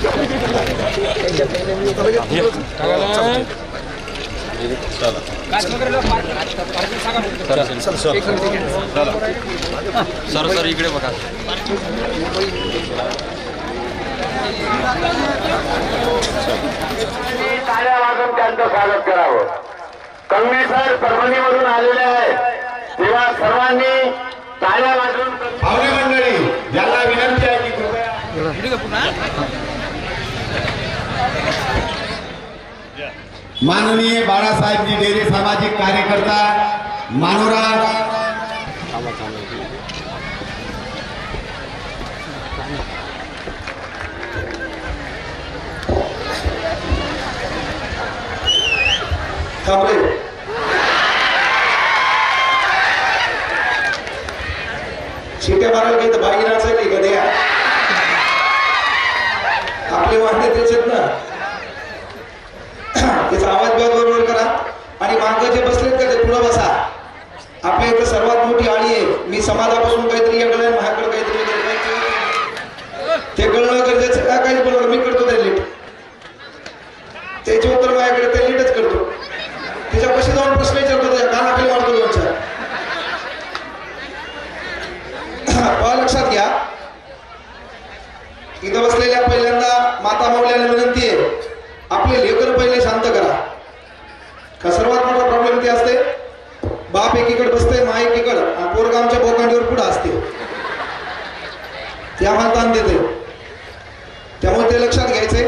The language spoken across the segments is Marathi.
सर इकडे बघा. टाळ्या वाजून त्यांचं स्वागत करावं. कंगणे सर परभणीवरून आलेले आहेत तेव्हा सर्वांनी टाळ्या वाजून. पाहुणे मंडळी यांना विनंती आहे की माननीय बाळासाहेबजी डेरे सामाजिक कार्यकर्ता मानोरा थांबले. शिट्या मारायला काही तर बाई नाचायला का द्या आपले वाहने त्याच्यात ना त्याचा आवाज बरोबर करा आणि मागं जे बसलेत का ते पुढं बसा. आपल्या इथं सर्वात मोठी आळी आहे. मी समाजापासून काहीतरी अडलंय माझ्याकडे काहीतरी ते कळणं गरजेचं का काही बोलणार मी करतो ते लीट त्याचे उत्तर माझ्याकडे ते लीटच करतो. त्याच्यापाशी जाऊन प्रश्न विचारतो त्याच्या कानाखाली मारतो दोन चार. लक्षात घ्या इथं बसलेल्या पहिल्यांदा माता माऊल्याला विनंती आहे आपले लेकर पहिले शांत करा. का सर्वात मोठा प्रॉब्लेम ते असते बाप एकीकडे बसते मा एकीकडे आणि पोरगा आमच्या बोकांडीवर पुढे असते ते आम्हाला ताण देते. त्यामुळे ते लक्षात घ्यायचे.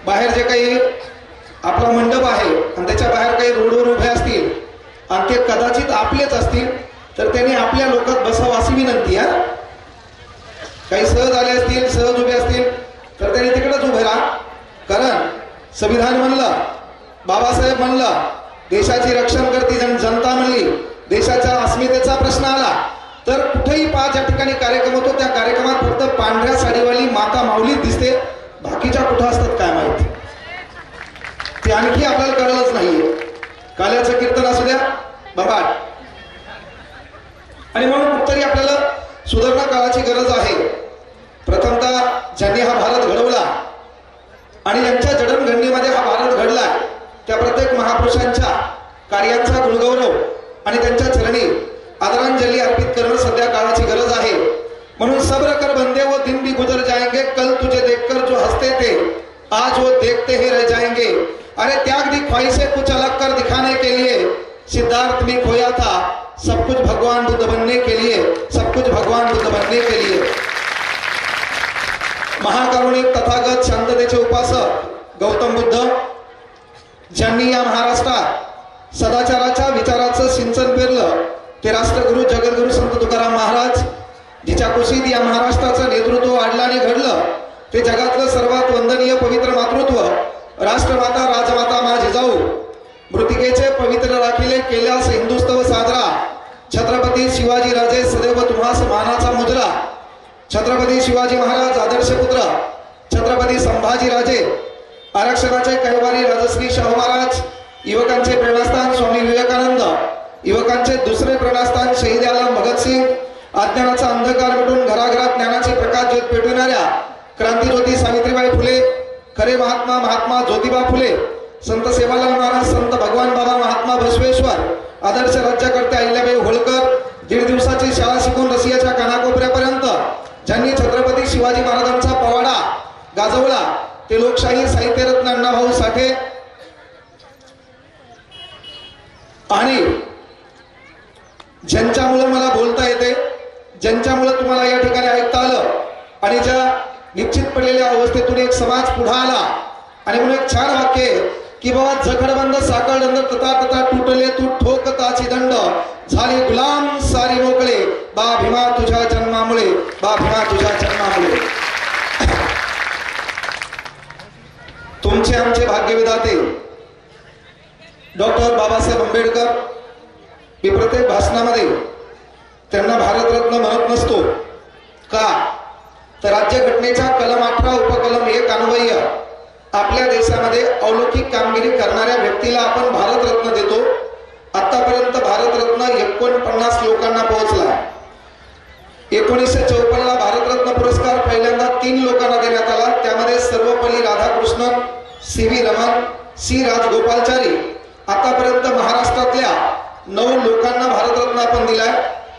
बाहेर जे काही आपला मंडप आहे आणि त्याच्या बाहेर काही रोडवर उभे असतील आणि ते कदाचित आपलेच असतील तर त्यांनी आपल्या लोकात बसावं अशी विनंती आहे. काही सहज आले असतील सहज उभे असतील तर त्यांनी तिकडेच उभे राहा. कारण संविधान म्हणलं बाबासाहेब म्हणलं देशाची रक्षण करती जनता म्हणली देशाच्या अस्मितेचा प्रश्न आला तर कुठेही पाच या ठिकाणी कार्यक्रम होतो त्या कार्यक्रमात फक्त पांढऱ्या साडीवाली माता माऊली दिसते बाकीच्या कुठं असतात काय माहिती ते आणखी आपल्याला कळलंच नाहीये. काल्याचं कीर्तन असू द्या बघा आणि म्हणून कुठतरी आपल्याला सुधारणा काळाची गरज आहे. प्रथमतः ज्यांनी हा भारत घडवला आणि ज्यांच्या जडणघडणीमध्ये हा भारत घडला त्या प्रत्येक महापुरुषांच्या कार्यांचा गुणगौरव आणि त्यांच्या चरणी आदरांजली अर्पित करणं सध्या काळाची गरज आहे. म्हणून सब्र कर बंदे वो दिन भी गुजर जाएंगे कल तुझे देखकर जो हंसते थे आज वो देखते ही रह जाएंगे. अरे त्याग दी ख्वाहिशें कुछ अलग कर दिखाने के लिए सिद्धार्थ भी खोया था सब कुछ भगवान बुद्ध बनने के लिए सब कुछ भगवान बुद्ध बनने के लिए. महाकारुणिक तथागत शांततेचे उपासक गौतम बुद्ध ज्यांनी या महाराष्ट्रात सदाचाराच्या विचाराचं सिंचन पेरलं ते राष्ट्रगुरु जगद्गुरु संत तुकाराम महाराज जिच्या कुशीत या महाराष्ट्राचं नेतृत्व वाढलं आणि घडलं ते जगातलं सर्वात वंदनीय पवित्र मातृत्व राष्ट्रमाता राजमाता मा जिजाऊ मृतिकेचे पवित्र राखिले केल्यास हिंदुस्तव साजरा छत्रपती शिवाजी राजे सदैव तुम्हास मानाचा मुजरा. छत्रपती शिवाजी महाराज आदर्श पुत्र छत्रपती संभाजी राजे आरक्षणाचे कैवारी राजश्री शाहू महाराज युवकांचे प्रेरणास्थान स्वामी विवेकानंद युवकांचे दुसरे प्रेरणास्थान शहीद आलम भगतसिंग अज्ञानाचा अंधकार मिटून घराघरात ज्ञानाची प्रकाश ज्योत पेटविणाऱ्या क्रांतीज्योती सावित्रीबाई फुले खरे महात्मा महात्मा ज्योतिबा फुले संत सेवालाल महाराज संत भगवान बाबा महात्मा बसवेश्वर आदर्श राज्यकर्ते अहिल्याबाई होळकर 1.5 दिवसाची शाळा शिकून रशियाच्या कानाकोपऱ्यापर्यंत ज्यांनी छत्रपती शिवाजी महाराजांचा पवाडा गाजवला ते लोकशाही साहित्यरत्न अण्णाभाऊ साठे आणि ज्यांच्यामुळे मला बोलता येते ज्यांच्यामुळे तुम्हाला या ठिकाणी ऐकता आलं आणि ज्या निश्चित पडलेल्या अवस्थेतून एक समाज पुढे आला आणि म्हणून एक छान वाक्य की बाबा जखडबंद साखळबंद तथा तथा तुटले तू ठोकताची दंड झाले गुलाम सारी मोकळे बा भीमा तुझ्या जन्मामुळे बा भीमा तुझ्या जन्मामुळे. तुमचे आमचे भाग्यविधाते डॉक्टर बाबासाहेब आंबेडकर मी प्रत्येक भाषणामध्ये त्यांना भारतरत्न म्हणत नसतो का तर राज्यघटनेच्या कलम 18 उपकलम 1 अन्वय आपल्या देशामध्ये अलौकिक कामगिरी करणाऱ्या व्यक्तीला आपण भारतरत्न देतो. आतापर्यंत भारतरत्न 49 लोकांना पोहोचला. 1954 ला भारतरत्न पुरस्कार पहिल्यांदा 3 लोकांना देण्यात आला त्यामध्ये सर्व सर्वपल्ली राधाकृष्णन, सी.व्ही. रमण, सी. राजगोपालचारी आतापर्यंत महाराष्ट्रातल्या 9 लोकांना भारतरत्न आपण दिलाय.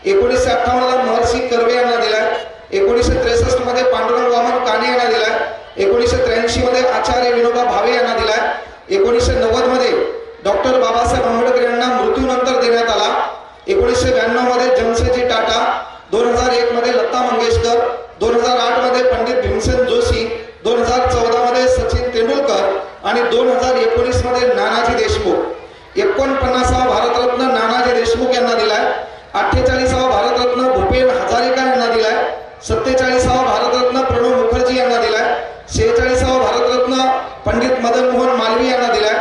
1958 महर्षी कर्वे यांना दिलाय. 1963 मध्ये पांडुरंग वामन काणे यांना दिलाय. 1983 मध्ये आचार्य विनोबा भावे यांना दिलाय. 1990 मध्ये डॉक्टर बाबासाहेब आंबेडकर यांना मृत्यूनंतर देण्यात आला. 1992 मध्ये जमशेदजी टाटा, 2001 मध्ये लता मंगेशकर, 2008 मध्ये पंडित भीमसेन जोशी, 2014 मध्ये सचिन तेंडुलकर आणि 2019 मध्ये नानाजी देशमुख. 49वा भारतरत्न नानाजी देशमुख यांना दिलाय. 48वा भारतरत्न भूपेन हजारिका यांना दिलाय. 47वा भारतरत्न प्रणव मुखर्जी यांना दिलाय. 46वा भारतरत्न पंडित मदन मोहन मालवीय यांना दिलाय.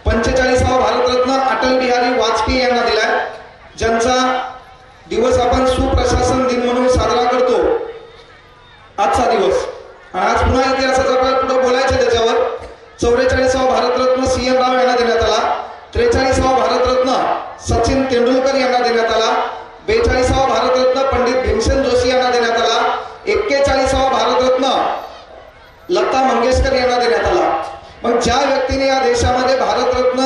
45वा भारतरत्न अटल बिहारी वाजपेयी यांना दिलाय, ज्यांचा दिवस आपण सुप्रशासन दिन म्हणून साजरा करतो आजचा दिवस. आणि आज पुन्हा इतिहासाचा आपल्याला पुढे बोलायचे त्याच्यावर. 44वा भारतरत्न सी.एन. राव यांना देण्यात आला. 43वा भारतरत्न सचिन तेंडुलकर यांना देण्यात आला. 42वा भारतरत्न पंडित भीमसेन जोशी यांना देण्यात आला. 41वा भारतरत्न लता मंगेशकर यांना देण्यात आला. मग ज्या व्यक्तीने या देशामध्ये भारतरत्न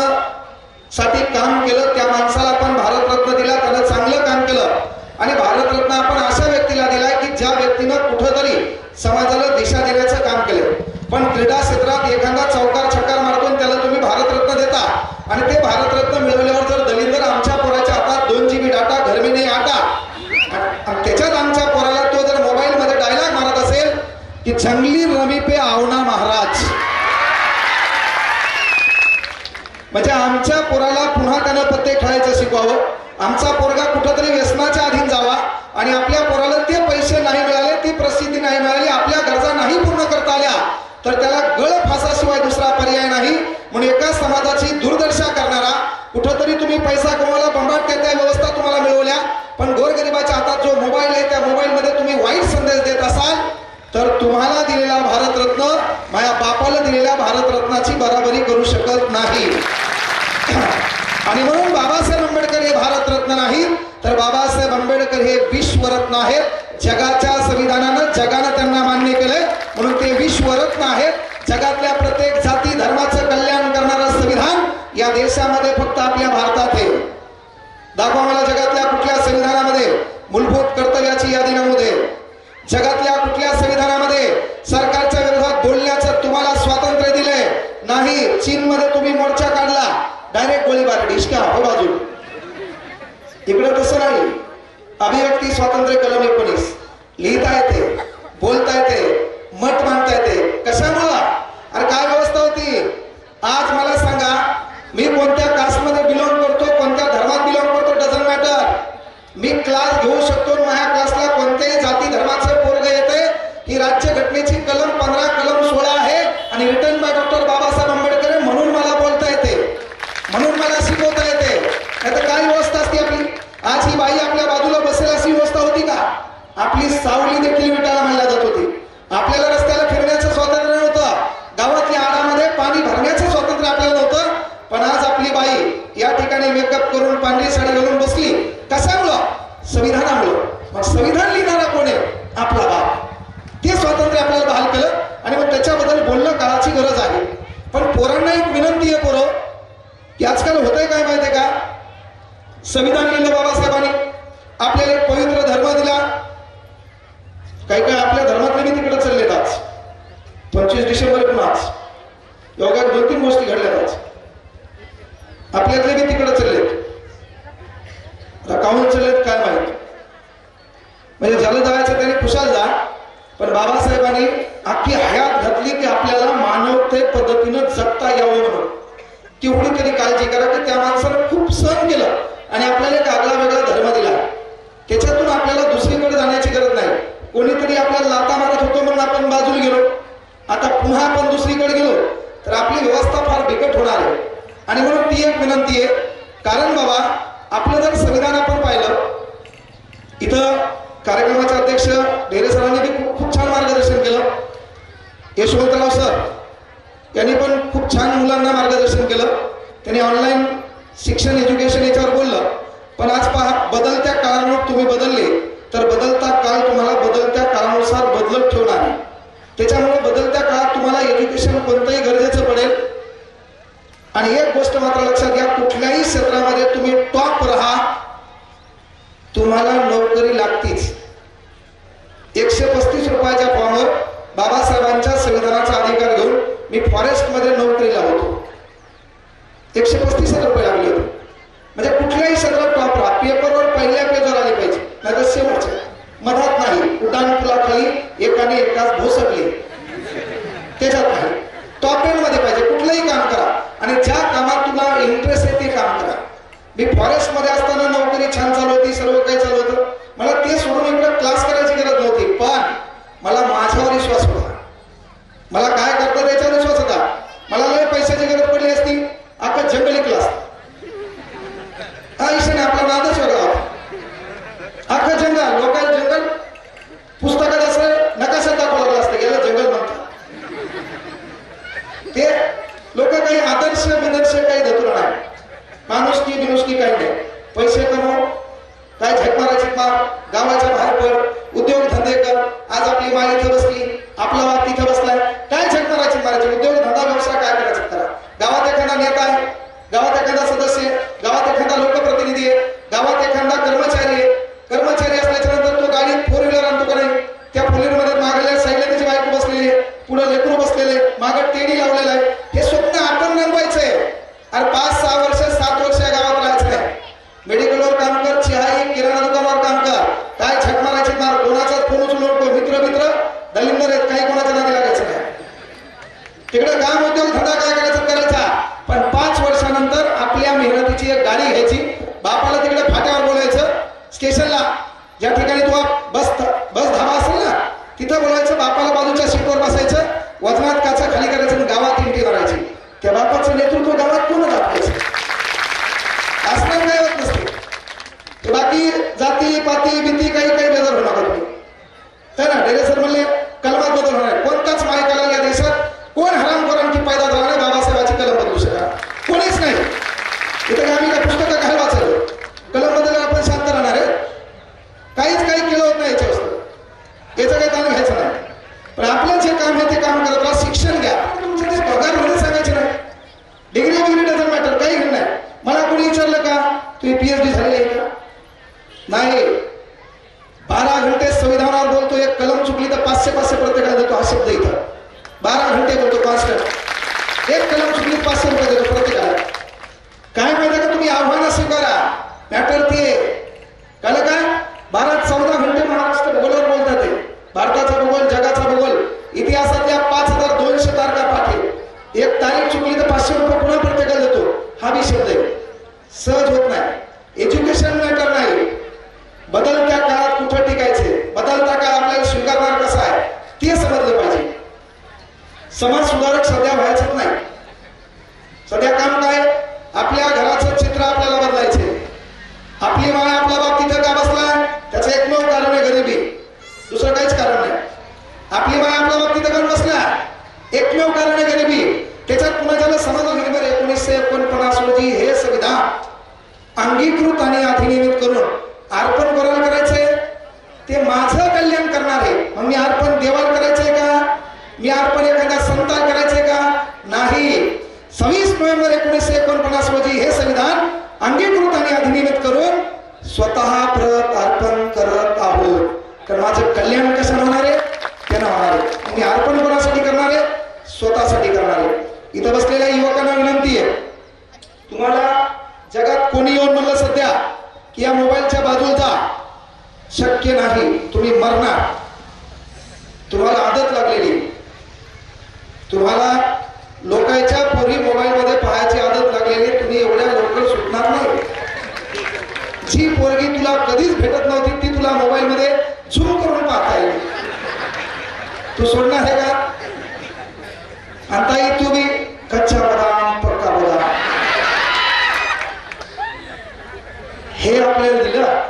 साठी काम केलं त्या माणसाला आपण भारतरत्न दिला, त्यानं चांगलं काम केलं. आणि भारतरत्न आपण अशा व्यक्तीला दिलाय की ज्या व्यक्तीनं कुठंतरी समाजाला दिशा देण्याचं काम केलं. पण क्रीडा क्षेत्रात एखादा चौकार छक्कार मारतो त्याला तुम्ही भारतरत्न देता आणि ते भारतरत्न मिळवल्यावर जर दलिंदर आमच्या पोराच्या हातात 2 GB डाटा घर में नहीं आटा आणि त्याच्यात आमच्या पोराला तो जर मोबाईल मध्ये डायलॉग मारत असेल की जंगली रमी पे आवना महाराज, म्हणजे आमच्या पोराला पुन्हा त्यानं पत्ते खेळायचं शिकवावं. आमचा पोरगा कुठंतरी व्यसनाच्या अधीन जावा आणि आपल्या पोराला ते पैसे नाही मिळाले, ती प्रसिद्धी नाही मिळाली, आपल्या गरजा नाही पूर्ण करता आल्या तर त्याला गळ फासाशिवाय दुसरा पर्याय नाही. म्हणून एका समाजाची दुर्दशा करणारा कुठंतरी तुम्ही पैसा कमवायला बंबाट त्या व्यवस्था तुम्हाला मिळवल्या, पण गोरगरिबाच्या हातात जो मोबाईल आहे त्या मोबाईल मध्ये तुम्ही वाईट संदेश देत असाल तर तुम्हाला दिलेला भारतरत्न माझ्या बापाला दिलेल्या भारतरत्नाची बराबरी करू शकत नाही. आणि म्हणून बाबासाहेब आंबेडकर हे भारतरत्न नाहीत तर बाबासाहेब आंबेडकर हे विश्वरत्न आहेत. जगाच्या संविधानानं जगानं त्यांना मान्य केलंय म्हणून ते विश्वरत्न आहेत. जगातल्या प्रत्येक जाती धर्माचं कल्याण करणारं संविधान या देशामध्ये फक्त आपल्या भारतात आहे. दाखवा मला जगातल्या कुठल्या संविधानामध्ये मूलभूत कर्तव्याची यादी नमूद आहे. जगातल्या कुठल्या संविधानामध्ये सरकारच्या विरोधात बोलण्याचं तुम्हाला स्वातंत्र्य दिलंय नाही. चीनमध्ये तुम्ही मोर्चा काढला डायरेक्ट गोळीबार डिस्का हो बाजू. इकडे तसं नाही. अभिव्यक्ती स्वातंत्र्य कलम 19 लिहिता येते, बोलता येते, मत मांडता येते. कशामुळं? अरे काय व्यवस्था होती? आज मला सांगा मी कोणत्या कास्टमध्ये बिलॉंग करतो, कोणत्या धर्मात बिलॉंग करतो, डझंट मॅटर. मी क्लास घेऊ शकतो. माझ्या क्लासला कोणत्याही जाती धर्माचं पोरग येते. ही राज्यघटनेची कलम 15 कलम 16 आहे आणि return by doctor Babasaheb Ambedkar म्हणून मला बोलता येते, म्हणून मला शिकवता येते. नाहीतर काय व्यवस्था असते आपली? आज ही बाई आपल्या बाजूला बसेल अशी व्यवस्था होती का? आपली सावली देखील विटायला मानल्या जात होती. आपल्याला रस्त्याला फिरण्याचं स्वातंत्र्य नव्हतं. गावातल्या आडामध्ये पाणी भरण्याचं स्वातंत्र्य आपल्याला नव्हतं. पण आज आपली बाई या ठिकाणी मेकअप करून पांढरी साडी घालून बसली. कशामुळं? संविधानामुळं. मग संविधान लिहिणारा कोण आहे? आपला बाप. ते स्वातंत्र्य आपल्याला बहाल केलं आणि मग त्याच्याबद्दल बोलणं काळाची गरज आहे. पण पोरांना एक विनंती आहे पोरं की आजकाल होतंय काय माहितीये का? संविधान लिहिलं बाबासाहेबांनी, आपल्याला एक पवित्र धर्म दिला. काही काय आपल्या धर्मातले मी तिकडे चाललेत. आज 25 डिसेंबर पण आज योगात 2-3 गोष्टी घडल्यात. आज आपल्यातले मी तिकडे चाललेत. काहून चाललेत काय माहित. म्हणजे ज्याला जायचं त्याने खुशाल जा, पण बाबासाहेबांनी अख्खी हयात घातली की आपल्याला मानवते पद्धतीनं जगता यावं म्हणून. तेवढी तरी काळजी करा की त्या माणसानं खूप सहन केलं आणि आपल्याला एक आगळा वेगळा धर्म दिला. त्याच्यातून आपल्याला दुसरीकडे जाण्याची गरज नाही. कोणीतरी आपल्याला लाता मारत होतो म्हणून आपण बाजूला गेलो. आता पुन्हा आपण दुसरीकडे गेलो तर आपली व्यवस्था फार बिकट होणार आहे. आणि म्हणून ती एक विनंती आहे. कारण बाबा आपलं जर संविधान आपण पाहिलं, इथं कार्यक्रमाचे अध्यक्ष ढेरे सरांनी बी खूप छान मार्गदर्शन केलं. यशवंतराव सर यांनी पण खूप छान मुलांना मार्गदर्शन केलं. त्यांनी ऑनलाईन शिक्षण एज्युकेशन याच्यावर बोललं. पण आज पहा, बदलत्या काळानुसार तुम्ही बदलले तर बदलता काळ तुम्हाला बदलत्या काळानुसार बदलत ठेवणार आहे. त्याच्यामुळे बदलत्या काळात तुम्हाला एज्युकेशन कोणतंही गरजेचं पडेल. आणि एक गोष्ट मात्र लक्षात घ्या, कुठल्याही क्षेत्रामध्ये तुम्ही टॉप राहा, तुम्हाला नोकरी लागतीच. 135 रुपयाच्या फॉर्मवर बाबासाहेबांच्या संविधानाचा अधिकार घेऊन मी फॉरेस्ट मध्ये नोकरीला होतो. 135 रुपये लागले होते. म्हणजे कुठल्याही क्षेत्रात टॉप राहा. पेपरवर पहिल्या पेजवर आले पाहिजे, नाही तर शेवटच्या मधात नाही. उड्डाण पुलाखाली एकाने एकाच भोसकले त्याच्यात नाही. टॉप एंड मध्ये पाहिजे. कुठलंही काम करा आणि ज्या कामात तुला इंटरेस्ट आहे ते काम करा. मी फॉरेस्ट मध्ये असताना नोकरी छान चालू होती, सर्व काही चालू होतं. मला ते सोडून इकडे क्लास करायची गरज नव्हती, पण मला माझ्यावर विश्वास होता. मला काय करता त्याच्यावर विश्वास होता. मला लय पैशाची गरज पडली असती, अख्खा जंगली क्लास हा ईशाने आपला नादच वेगळा होता. अख्खं जंगल, लोकल जंगल पुस्तकात असं नकाशात दाखवलं असतं, गेलं जंगल म्हणतात. ते लोक काही आदर्श विदर्श काही धतून नाही. माणुसकी बिनुसकी काही नाही. पैसे कमव, काय झक मारायची मार, गावाच्या बाहेर पड, उद्योग धंदे कर. आज आपली माय इथं बसली, आपला बाप तिथं बसलाय, काय झक मारायची मारायची. उद्योग धंदा व्यवसाय काय करायचं करा. गावात एखादा नेता आहे, गावात एखादा सदस्य आहे, गावात एखादा लोकप्रतिनिधी आहे, गावात एखादा कर्मचारी आहे. कर्मचारी असल्याच्या नंतर तो गाडीत 4 व्हीलर आणतो का नाही, त्या 4 व्हीलरमध्ये मागल्या साईडला त्याची बायको बसलेली आहे, पुढे लेकरू बसलेले, मागं टेडी लावलेला आहे. हे स्वप्न आपण रंगवायचंय. अरे 5-6 वर्ष 7 वर्ष या गावात राहायचं नाही. मेडिकलवर काम कर, चहाई किराणा दुकानावर काम कर, काय झक मारायची मार, कोणाचा फोन उचलून नको. मित्र दलिंदर आहेत, काही कोणाच्या नादी लागायचं नाही. तिकडे काम उद्योग धंदा काय करायचा करायचा. पण 5 वर्षानंतर आपल्या मेहनतीची एक गाडी घ्यायची, बापाला तिकडे फाट्यावर बोलायचं, स्टेशनला ज्या ठिकाणी तू बस धाबा असेल ना तिथं बोलायचं, बापाला बाजूच्या सीटवर बसायचं, वजनात काचा खाली करायचं आणि गावात एंट्री करायची. त्या बापाचं नेतृत्व गावात कोण दाखवायचं. असणार काय होत नसते. बाकी जाती पाती भीती काही बेजार होणार तुम्ही काय ना. डेरे सर म्हणले कलमात बदल होणार. कोणताच मायकाला या देशात कोण हरामखोरांची पैदा झाला नाही, बाबासाहेबांची कलम बदलू शकणार कोणीच नाही. इथं आम्ही काय पुस्तकं काय वाचायलो, कलम बदलला आपण शांत राहणार आहे. काहीच काही केलं होत नाही याच्यावर, याचं काही ताण घ्यायचं नाही. पण आपलं जे काम आहे ते काम करत राहा. शिक्षण घ्या. तुमचं ते पगार म्हणून सांगायचे नाही. डिग्री वगैरे डझंट मॅटर, काही घेणं नाही. मला कोणी विचारलं का तुम्ही PhD झालेली आहे का, नाही. 12 घंटे संविधानावर बोलतो. एक कलम चुकली तर 500 प्रत्येकाला देतो. हा शब्द इथं 12 घंटे बोलतो कॉन्स्टंट. एक कलम चुकली 500 रुपये देतो प्रत्येकाला. काय माहिती का, तुम्ही आव्हानं स्वीकारा. मॅटर ते कळलं का. 12-14 घंटे महाराष्ट्र भूगोलावर बोलतात. ते भारताचा भूगोल, जगाचा भूगोल, इतिहासातल्या 5200 तारखा पाठी. एक तारीख चुकली तर 500 रुपये पुन्हा प्रत्येकाला देतो. हा बी शब्द आहे. सहज होत नाही. एज्युकेशन मॅटर नाही. बदलत्या काळात कुठं टिकायचे, बदलता काळ आपल्याला स्वीकारणार कसा आहे ते समजलं पाहिजे. समाज सुधारक सध्या व्हायचंच नाही. सध्या काम काय, आपल्या घराचं चित्र आपल्याला बदलायचे. आपली माय आपला बाप तिथं का बसला, त्याचं एकमेव कारण आहे गरिबी, दुसरं काहीच कारण नाही. आपली माय आपला बाप तिथं का बसला, एकमेव कारण आहे गरिबी. त्याच्यात पुन्हा ज्याला समजलं गेलं 1949 रोजी हे संविधान अंगीकृत आणि अधिनियमित करून अर्पण कोणाला करायचंय, ते माझं कल्याण करणार आहे. मग मी अर्पण देवाला करायचंय का, मी अर्पण एखाद्या संताला करायचंय का, नाही. 26 नोव्हेंबर 1949 रोजी हे संविधान अंगीकृत आणि अधिनियमित करून स्वतः प्रत अर्पण करत आहोत. कारण माझं कल्याण कशानं होणार आहे, त्यानं होणार आहे. मी अर्पण कोणासाठी करणार आहे, स्वतःसाठी करणार आहे. इथं बसलेल्या युवकांना विनंती आहे, तुम्हाला जगात कोणी येऊन म्हणलं सध्या की या मोबाईलच्या बाजूला जा, शक्य नाही. तुम्ही मरणार. तुम्हाला आदत लागलेली, तुम्हाला लोकांच्या पोरी मोबाईल मध्ये पाहायची आदत लागलेली. तुम्ही एवढ्या लवकर सुटणार नाही. जी पोरगी तुला कधीच भेटत नव्हती ती तुला मोबाईल मध्ये झूम करून पाहता येईल. तू सोडणार आहे का. आता ही तू बी कच्चा बदाम पक्का बदाम हे आपल्याला दिलं.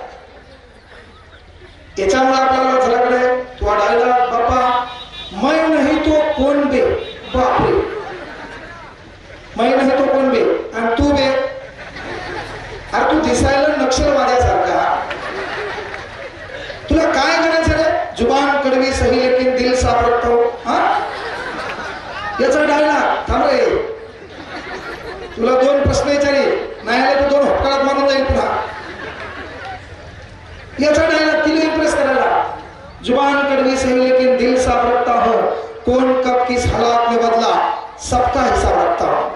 त्याच्यामुळे आपल्याला झाल्याकडे तू डायलॉग बाप्पा मैं नहीं तो कोण बे, बापरे मैं नहीं तो कोण बे, आणि तू बे. अरे तू दिसायला नक्षलवाद्यासारखा, तुला काय करायचं रे. जुबान कडवी सही लेकिन दिल साफ रखता हूं. हा याचा डायलॉग थांब रे, तुला 2 प्रश्न विचारी, नाही आले तर 2 हपकाळात मारून जाईल पुन्हा. याचा डायलॉग तिला इम्प्रेस करायला. जुबान कड़वी सही लेकिन दिल साफ रखता हूँ, कौन कब किस हालात में बदला सबका हिसाब रखता हूँ.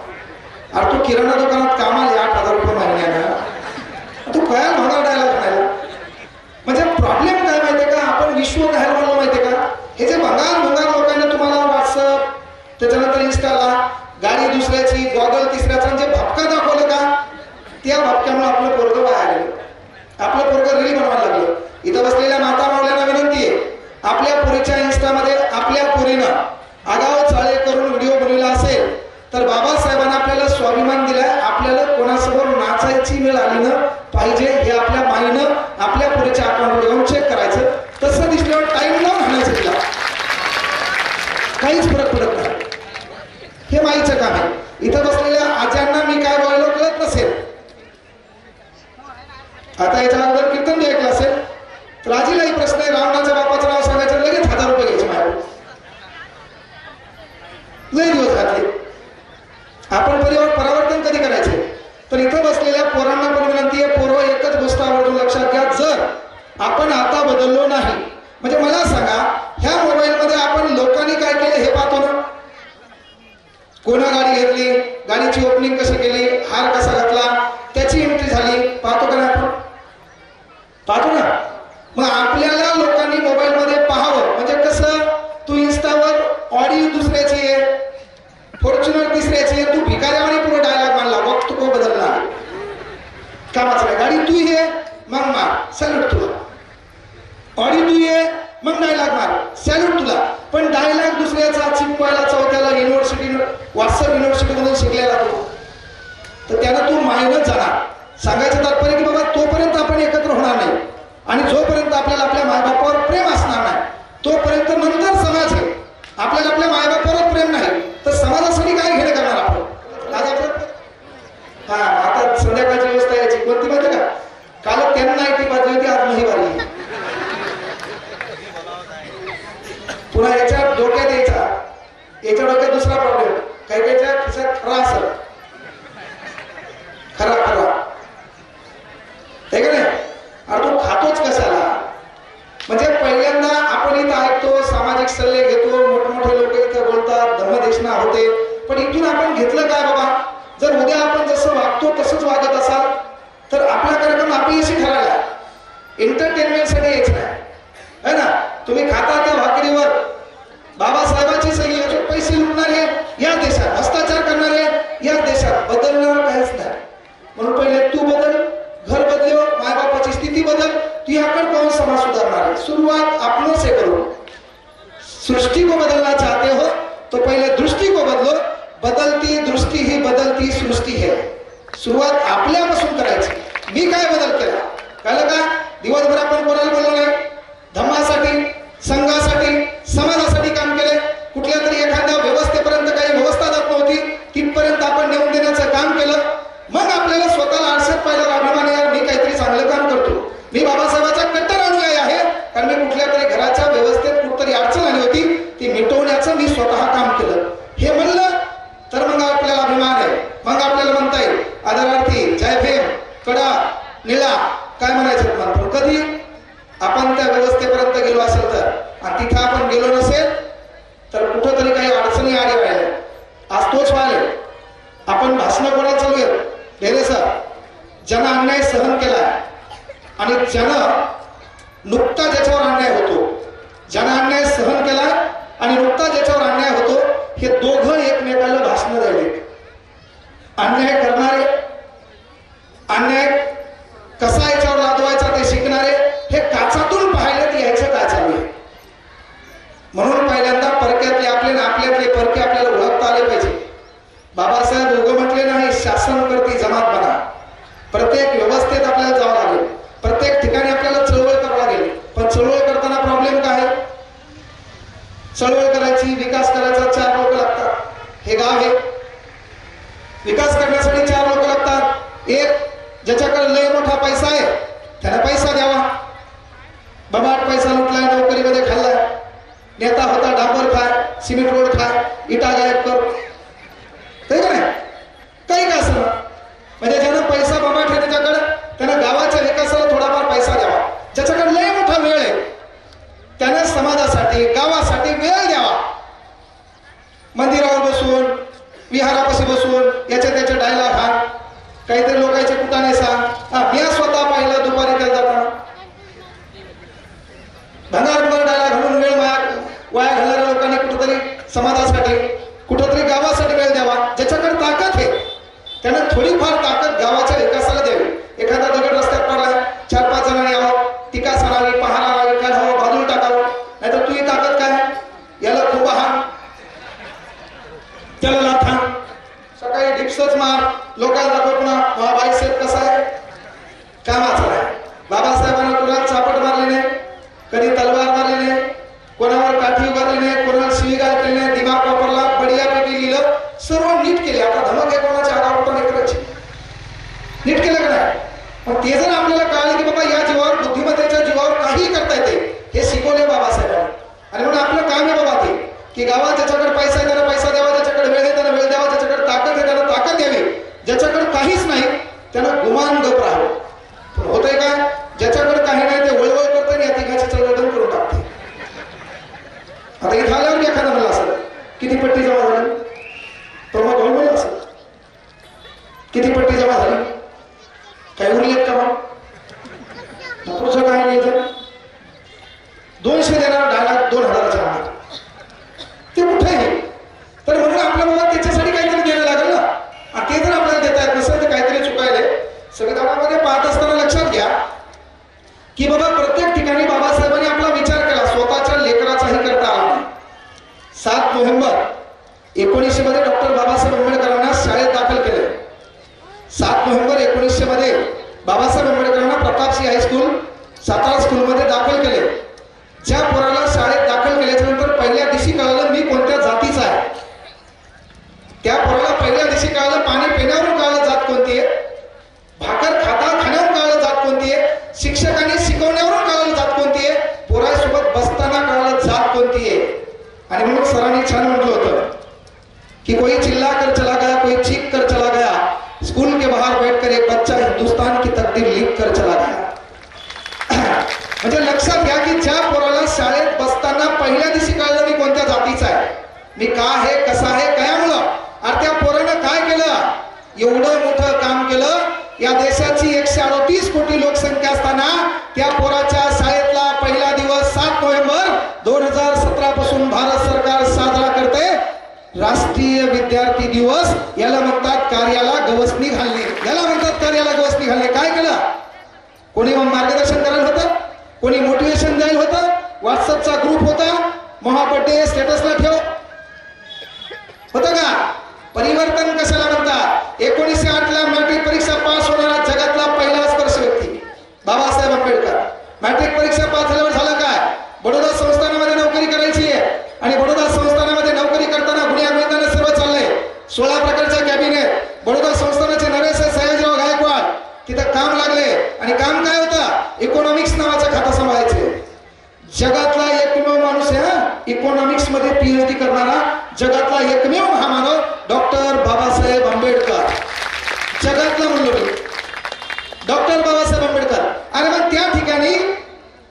अरे तू किराणा दुकानात कामाला 8,000 रुपये महिन्यानं, तू काय होणार डायलॉग म्हणायला. म्हणजे प्रॉब्लेम काय माहितीये का, आपण विश्व बाहेर म्हणलो माहितीये का. हे जे भंगार लोकांनी तुम्हाला व्हॉट्सअप, त्याच्यानंतर इंस्टाला गाडी दुसऱ्याची, गॉगल तिसऱ्याचा जे भपका दाखवलं का, त्या भपक्यामुळे आपलं पोरगं बाहेर आलं, आपलं पोरगं रील बनवायला लागलं. इथं बसलेल्या माता मावल्यांना विनंती आहे, आपल्या पोरीच्या इंस्टामध्ये आपल्या पोरीनं आगाव चाळे करून व्हिडिओ बनवला असेल तर बाबासाहेबांना आपल्याला स्वाभिमान दिलाय, आपल्याला कोणासमोर नाचायची वेळ आली न पाहिजे हे आपल्या माईनं आपल्या पोरीच्या अकाउंटवर जाऊन चेक करायचं. तसं दिसल्यावर टाइम न म्हणायचं तिला, काहीच फरक पडत नाही. हे माईचं काम आहे. इथं बसलेल्या आज्यांना मी काय बोलायला कळत नसेल, आता याच्या अगोदर कीर्तन जे ऐकलं असेल तर आजीलाही प्रश्न आहे, रावणाच्या बापाचं नाव सांगायचं लगेच 1000 रुपये घ्यायचे माझ्याकडून. लय दिवस घातले. आपण परावर्तन कधी करायचे. तर इथं बसलेल्या पोरांना पण विनंती आहे, पोरं एकच गोष्ट आवर्जून लक्षात घ्या, जर आपण आता बदललो नाही, म्हणजे मला सांगा ह्या मोबाईलमध्ये आपण लोकांनी काय केलं हे पाहतो ना. कोणा गाडी घेतली, गाडीची ओपनिंग कशी केली, हार कसा घातला, त्याची एंट्री झाली, पाहतो का नाही आपण, पाहतो ना. मग आपल्याला लोकांनी मोबाईलमध्ये पाहावं म्हणजे कसं, तू इंस्टावर ऑडिओ दुसऱ्याची आहे, फॉर्च्युनर तिसऱ्याची आहे, तू भिकाऱ्यावाने पुढे डायलॉग मानला, वक्त को बदलला, कामाचं नाही. गाडी तू ये मग मार सॅल्यूट तुला, ऑडिओ तू ये मग डायलॉग मार सॅल्यूट तुला, पण डायलॉग दुसऱ्याचा चिपवायला चौथ्याला युनिव्हर्सिटी व्हॉट्सअप युनिव्हर्सिटीमधून शिकलेला तो, तर त्यानं तू मायनच जाणार. सांगायचं तात्पर्य की बाबा तोपर्यंत आपण एकत्र होणार नाही आणि जोपर्यंत आपल्याला आपल्या मायबापावर प्रेम असणार नाही तोपर्यंत नंतर समाज आहे. आपल्याला आपल्या मायबापावर प्रेम नाही तर समाजासाठी काय घेणं करणार आपण. आज आपण आता संध्याकाळची व्यवस्था यायची कोणती माहिती का, काल त्यांना ती बाजू होती, आज नाही बारी. पुन्हा याच्या डोक्यात यायचा, याच्या डोक्यात दुसरा प्रॉब्लेम, काही काहीच्या खिशात खरा असेल, खरा हे का नाही. अरे तू खातोच कशाला. म्हणजे पहिल्यांदा आपण इथं ऐकतो, सामाजिक सल्ले घेतो, मोठमोठे लोक इथे बोलतात, धर्मदेशना होते, पण इथून आपण घेतलं काय बाबा. जर उद्या आपण जसं वागतो तसंच वागत असाल तर आपला कार्यक्रम अपयशी ठरायला. एंटरटेनमेंटसाठी यायचं नाही है ना. तुम्ही खाता त्या भाकरीवर बाबासाहेबांची सही याचे पैसे लुटणारे या देशात, भ्रष्टाचार करणारे या देशात, बदलणार काहीच नाही. म्हणून पहिले तू बदल, घर बदलो, मायबापाची स्थिती बदल, तू याकडे पाहून समाज सुधारणार आहे. सुरुवात आपण से करो. सृष्टि को बदलना चाहते हो तो पहिले दृष्टि को बदलो. बदलती दृष्टी ही बदलती सृष्टी है. सुरुवात आपल्यापासून करायची. मी काय बदल केला कळलं का. दिवसभर आपण कोणाला बोललो नाही, धम्मासाठी, संघासाठी, समाजासाठी काम केले. कुठल्या तरी एखाद्या व्यवस्थेपर्यंत काही व्यवस्था जात नव्हती, तिथपर्यंत आपण नेऊन देण्याचं काम केलं. मग आपल्याला स्वतःला आरशात पाहिल्यावर अभिमान आहे, मी काहीतरी चांगलं काम करतो. मी बाबासाहेबांचा कट्टर अनुयायी आहे, कारण मी कुठल्या तरी घराच्या व्यवस्थेत कुठतरी अडचण आली होती, ती मिटवण्याचं मी स्वतः काम केलं. हे म्हणलं तर मग आपल्याला अभिमान आहे. मग आपल्याला म्हणता येईल आदरार्थी, जय भीम, कडा, निळा, काय म्हणायचं तुम्हाला. पण कधी आपण त्या व्यवस्थेपर्यंत गेलो असेल तर, आणि तिथं आपण गेलो नसेल तर कुठंतरी काही अडचणी आल्या राहिल्या. आज तोच व्हायला. आपण भाषण कोणाला चालू ढेरे सर, ज्यानं अन्याय सहन केलाय आणि ज्यानं नुकता ज्याच्यावर अन्याय होतो, ज्यानं अन्याय सहन केलाय आणि नुकता ज्याच्यावर अन्याय होतो, हे दोघं एकमेकाला भाषण द्यायले. अन्याय करणारे, अन्याय कसा याच्यावर लादवायचा ते शिकणारे, हे काचातून पाहिलं ते यायचं काय चालू आहे. म्हणून पहिल्यांदा परक्यातले आपले ना आपल्यातले परके आपल्याला ओळखता आले पाहिजे. बाबासाहेब उगं म्हटले नाही, शासन करती जमात बना. प्रत्येक व्यवस्थेत आपल्याला जावं लागेल, प्रत्येक ठिकाणी आपल्याला चळवळ करावं लागेल. पण चळवळ करताना प्रॉब्लेम काय, चळवळ करायची, विकास करायचा 4 लोक लागतात. हे गाव आहे, विकास करण्यासाठी 4 लोक लागतात. एक ज्याच्याकडे लय मोठा पैसा आहे त्याला पैसा द्यावा. बबाट पैसा लुटलाय, नोकरीमध्ये खाल्लाय, नेता होता डांबर खाय, सिमेंट रोड खाय, इटा गायब कर, ते का नाही काही का असं. म्हणजे ज्यानं पैसा बमाट आहे त्याच्याकडे, त्यानं गावाच्या विकासाला थोडाफार पैसा द्यावा. ज्याच्याकडे लय मोठा वेळ आहे त्यानं समाजासाठी गावासाठी वेळ द्यावा. मंदिरावर बसून विहारापाशी बसून याच्या त्याच्या डायलॉग हा काहीतरी लोकांचे कुटाने सांग. मी स्वतः पाहिलं दुपारी त्याला जाताना भंगार डायलॉग घालून वेळ वाया घालणाऱ्या लोकांनी कुठेतरी समाजासाठी कुठेतरी गावासाठी वेळ द्यावा. ज्याच्याकडे ताकद आहे त्यानं थोडीफार ताकद गावाच्या विकासाला द्यावी. एखादा दगड रस्त्यात पडलाय, 4-5 जणांनी यावं, टीका सारावी, पहारा लावावी, काढावं, बाजूला टाकावं. नाहीतर तुझी ताकद काय, याला खूप आहार, त्याला लाथा, सकाळी डिप्सच मार, लोकांना दाखव पुन्हा बाईसेप कसा आहे, कामाचा आहे. बाबासाहेबांना कुणाला चापट मारले नाही, कधी तलवार मारली नाही, कोणावर काठी उभारली नाही, कोणाला शिवीगाळ केली नाही, दिमाग वापरला, बढियापैकी लिहिलं, सर्व नीट केले. आता धमक आहे कोणाच्या आगावता नाही करायची, नीट केलं का नाही. पण ते जर आपल्याला कळले की बाबा या जीवावर, बुद्धिमत्तेच्या जीवावर काही करता येते, हे शिकवले बाबासाहेबांनी. आणि म्हणून आपलं काम आहे बाबा ते की गावात ज्याच्याकडे पैसा आहे त्याला पैसा द्यावा, ज्याच्याकडे वेळ आहे त्याला वेळ द्यावा, ज्याच्याकडे ताकद आहे त्याला ताकद द्यावी, ज्याच्याकडे काहीच नाही त्यानं गुमान गप राहावं. पण होतंय काय, ज्याच्याकडे काही नाही ते वळवळ करतं आणि या तिघाची चळवळ करून टाकते. आता इथं आल्यावर एखादा म्हणला असं किती पट्टी जमा झाली, प्रमोद भाऊ म्हणला असं किती पट्टी जमा झाली, काही उरलेत का मग पुढचं काय नाही, 200 देणार 2,00,000 आणणार ते कुठे आहे. तर म्हणून आपल्या बाबा त्याच्यासाठी काहीतरी देणं लागेल ना. ते जर आपल्याला देता येत नसेल तर काहीतरी चुकायले. संविधानामध्ये पाहत असताना लक्षात घ्या की बाबा प्रत्येक ठिकाणी बाबासाहेबांनी आपला विचार केला, स्वतःच्या लेकराचाही करता आला नाही. 7 नोव्हेंबर 1900 मध्ये डॉक्टर बाबासाहेब आंबेडकरांना शाळेत दाखल केले. 7 नोव्हेंबर 1900 मध्ये बाबासाहेब आंबेडकरांना प्रतापसिंह हायस्कूल सातारा स्कूलमध्ये दाखल केले. ज्या पोराला शाळेत दाखल केल्याच्या नंतर पहिल्या दिवशी कळालं मी कोणत्या जातीचा आहे, त्या पोराला पहिल्या दिवशी कळालं पाणी पिण्यावरून कळालं जात कोणती आहे, भाकर खाण्यावरून कळालं जात कोणती आहे, शिक्षकांनी शिकवण्यावरून कळालं जात कोणती आहे, पोरासोबत बसताना कळालं जात कोणती आहे. आणि म्हणून सरांनी छान म्हटलं होतं कि कोई चिल्ला कर चला गया, कोई चीख कर चला गया, स्कूल के बाहर बैठकर एक बच्चा हिंदुस्तान की तकदीर लिख कर चला गया. म्हणजे लक्षात घ्या की ज्या पोराला शाळेत बसताना पहिल्या दिवशी कळलं मी कोणत्या जातीचा आहे, मी का आहे, कसा आहे, कयामुळं, अरे त्या पोरानं काय केलं, एवढं मोठं काम केलं. या देशाची 138 कोटी लोकसंख्या असताना त्या पोराच्या शाळेतला पहिला दिवस 7 नोव्हेंबर 2017 पासून भारत सरकार साजरा करते राष्ट्रीय विद्यार्थी दिवस. याला म्हणतात कार्याला गवसणी घालणे, याला म्हणतात कार्याला गवसणी घालणे. काय केलं, कोणी मार्गदर्शन करायला होतं, कोणी मोटिवेशन द्यायला होतं, व्हॉट्सअपचा ग्रुप होता, महाबड्डे स्टेटसला ठेव होतं का. परिवर्तन कशाला म्हणतात, 1908 ला मॅट्रिक परीक्षा पास होणारा जगातला पहिला स्पर्श व्यक्ती बाबासाहेब आंबेडकर. मॅट्रिक परीक्षा पास झाल्यावर झालं काय, बडोदा संस्थानामध्ये नोकरी करायची आहे. आणि बडोदा संस्थानामध्ये नोकरी करताना गुन्ह्या गोविंदाने सर्व चाललंय, 16 प्रकारच्या कॅबिनेट. बडोदा संस्थानाचे नरेश सयाजीराव गायकवाड तिथं काम लागले. आणि काम काय होतं, इकॉनॉमिक्स नावाचं खातं सांभाळायचे. जगातला एकमेव माणूस आहे इकॉनॉमिक्स मध्ये PhD करणारा, जगातला एकमेव महामानव डॉक्टर बाबासाहेब आंबेडकर. जगातला म्हणलो मी डॉक्टर बाबासाहेब आंबेडकर. आणि मग त्या ठिकाणी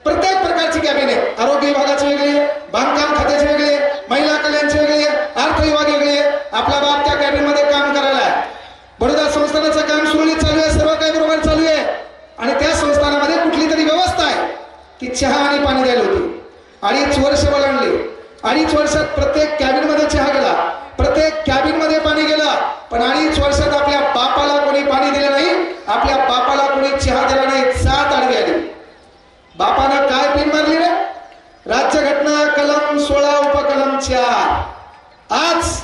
प्रत्येक प्रकारची कॅबिनेट, आरोग्य विभागाची वेगळी, बांधकाम खात्याची वेगळी, महिला कल्याणची वेगळी, अर्थ विभाग वेगळी. आपला बाप त्या कॅबिनेटमध्ये काम करायला आहे. बडोदा संस्थानाचं काम सुरळीत चालू आहे, सर्व काही बरोबर चालू आहे. आणि त्या संस्थानामध्ये कुठली तरी व्यवस्था आहे की चहा आणि पाणी द्यायला होती. 2.5 वर्ष ओलांडली. 2.5 वर्षात प्रत्येक कॅबिन मध्ये चहा गेला, प्रत्येक कॅबिन मध्ये पाणी गेलं. पण 2.5 वर्षात आपल्या बापाला कोणी पाणी दिलं नाही, आपल्या बापाला कोणी चहा दिला नाही. 7 आडवी आली. बापानं काय पिन मारली रे, राज्यघटना कलम 16 उपकलम 4. आज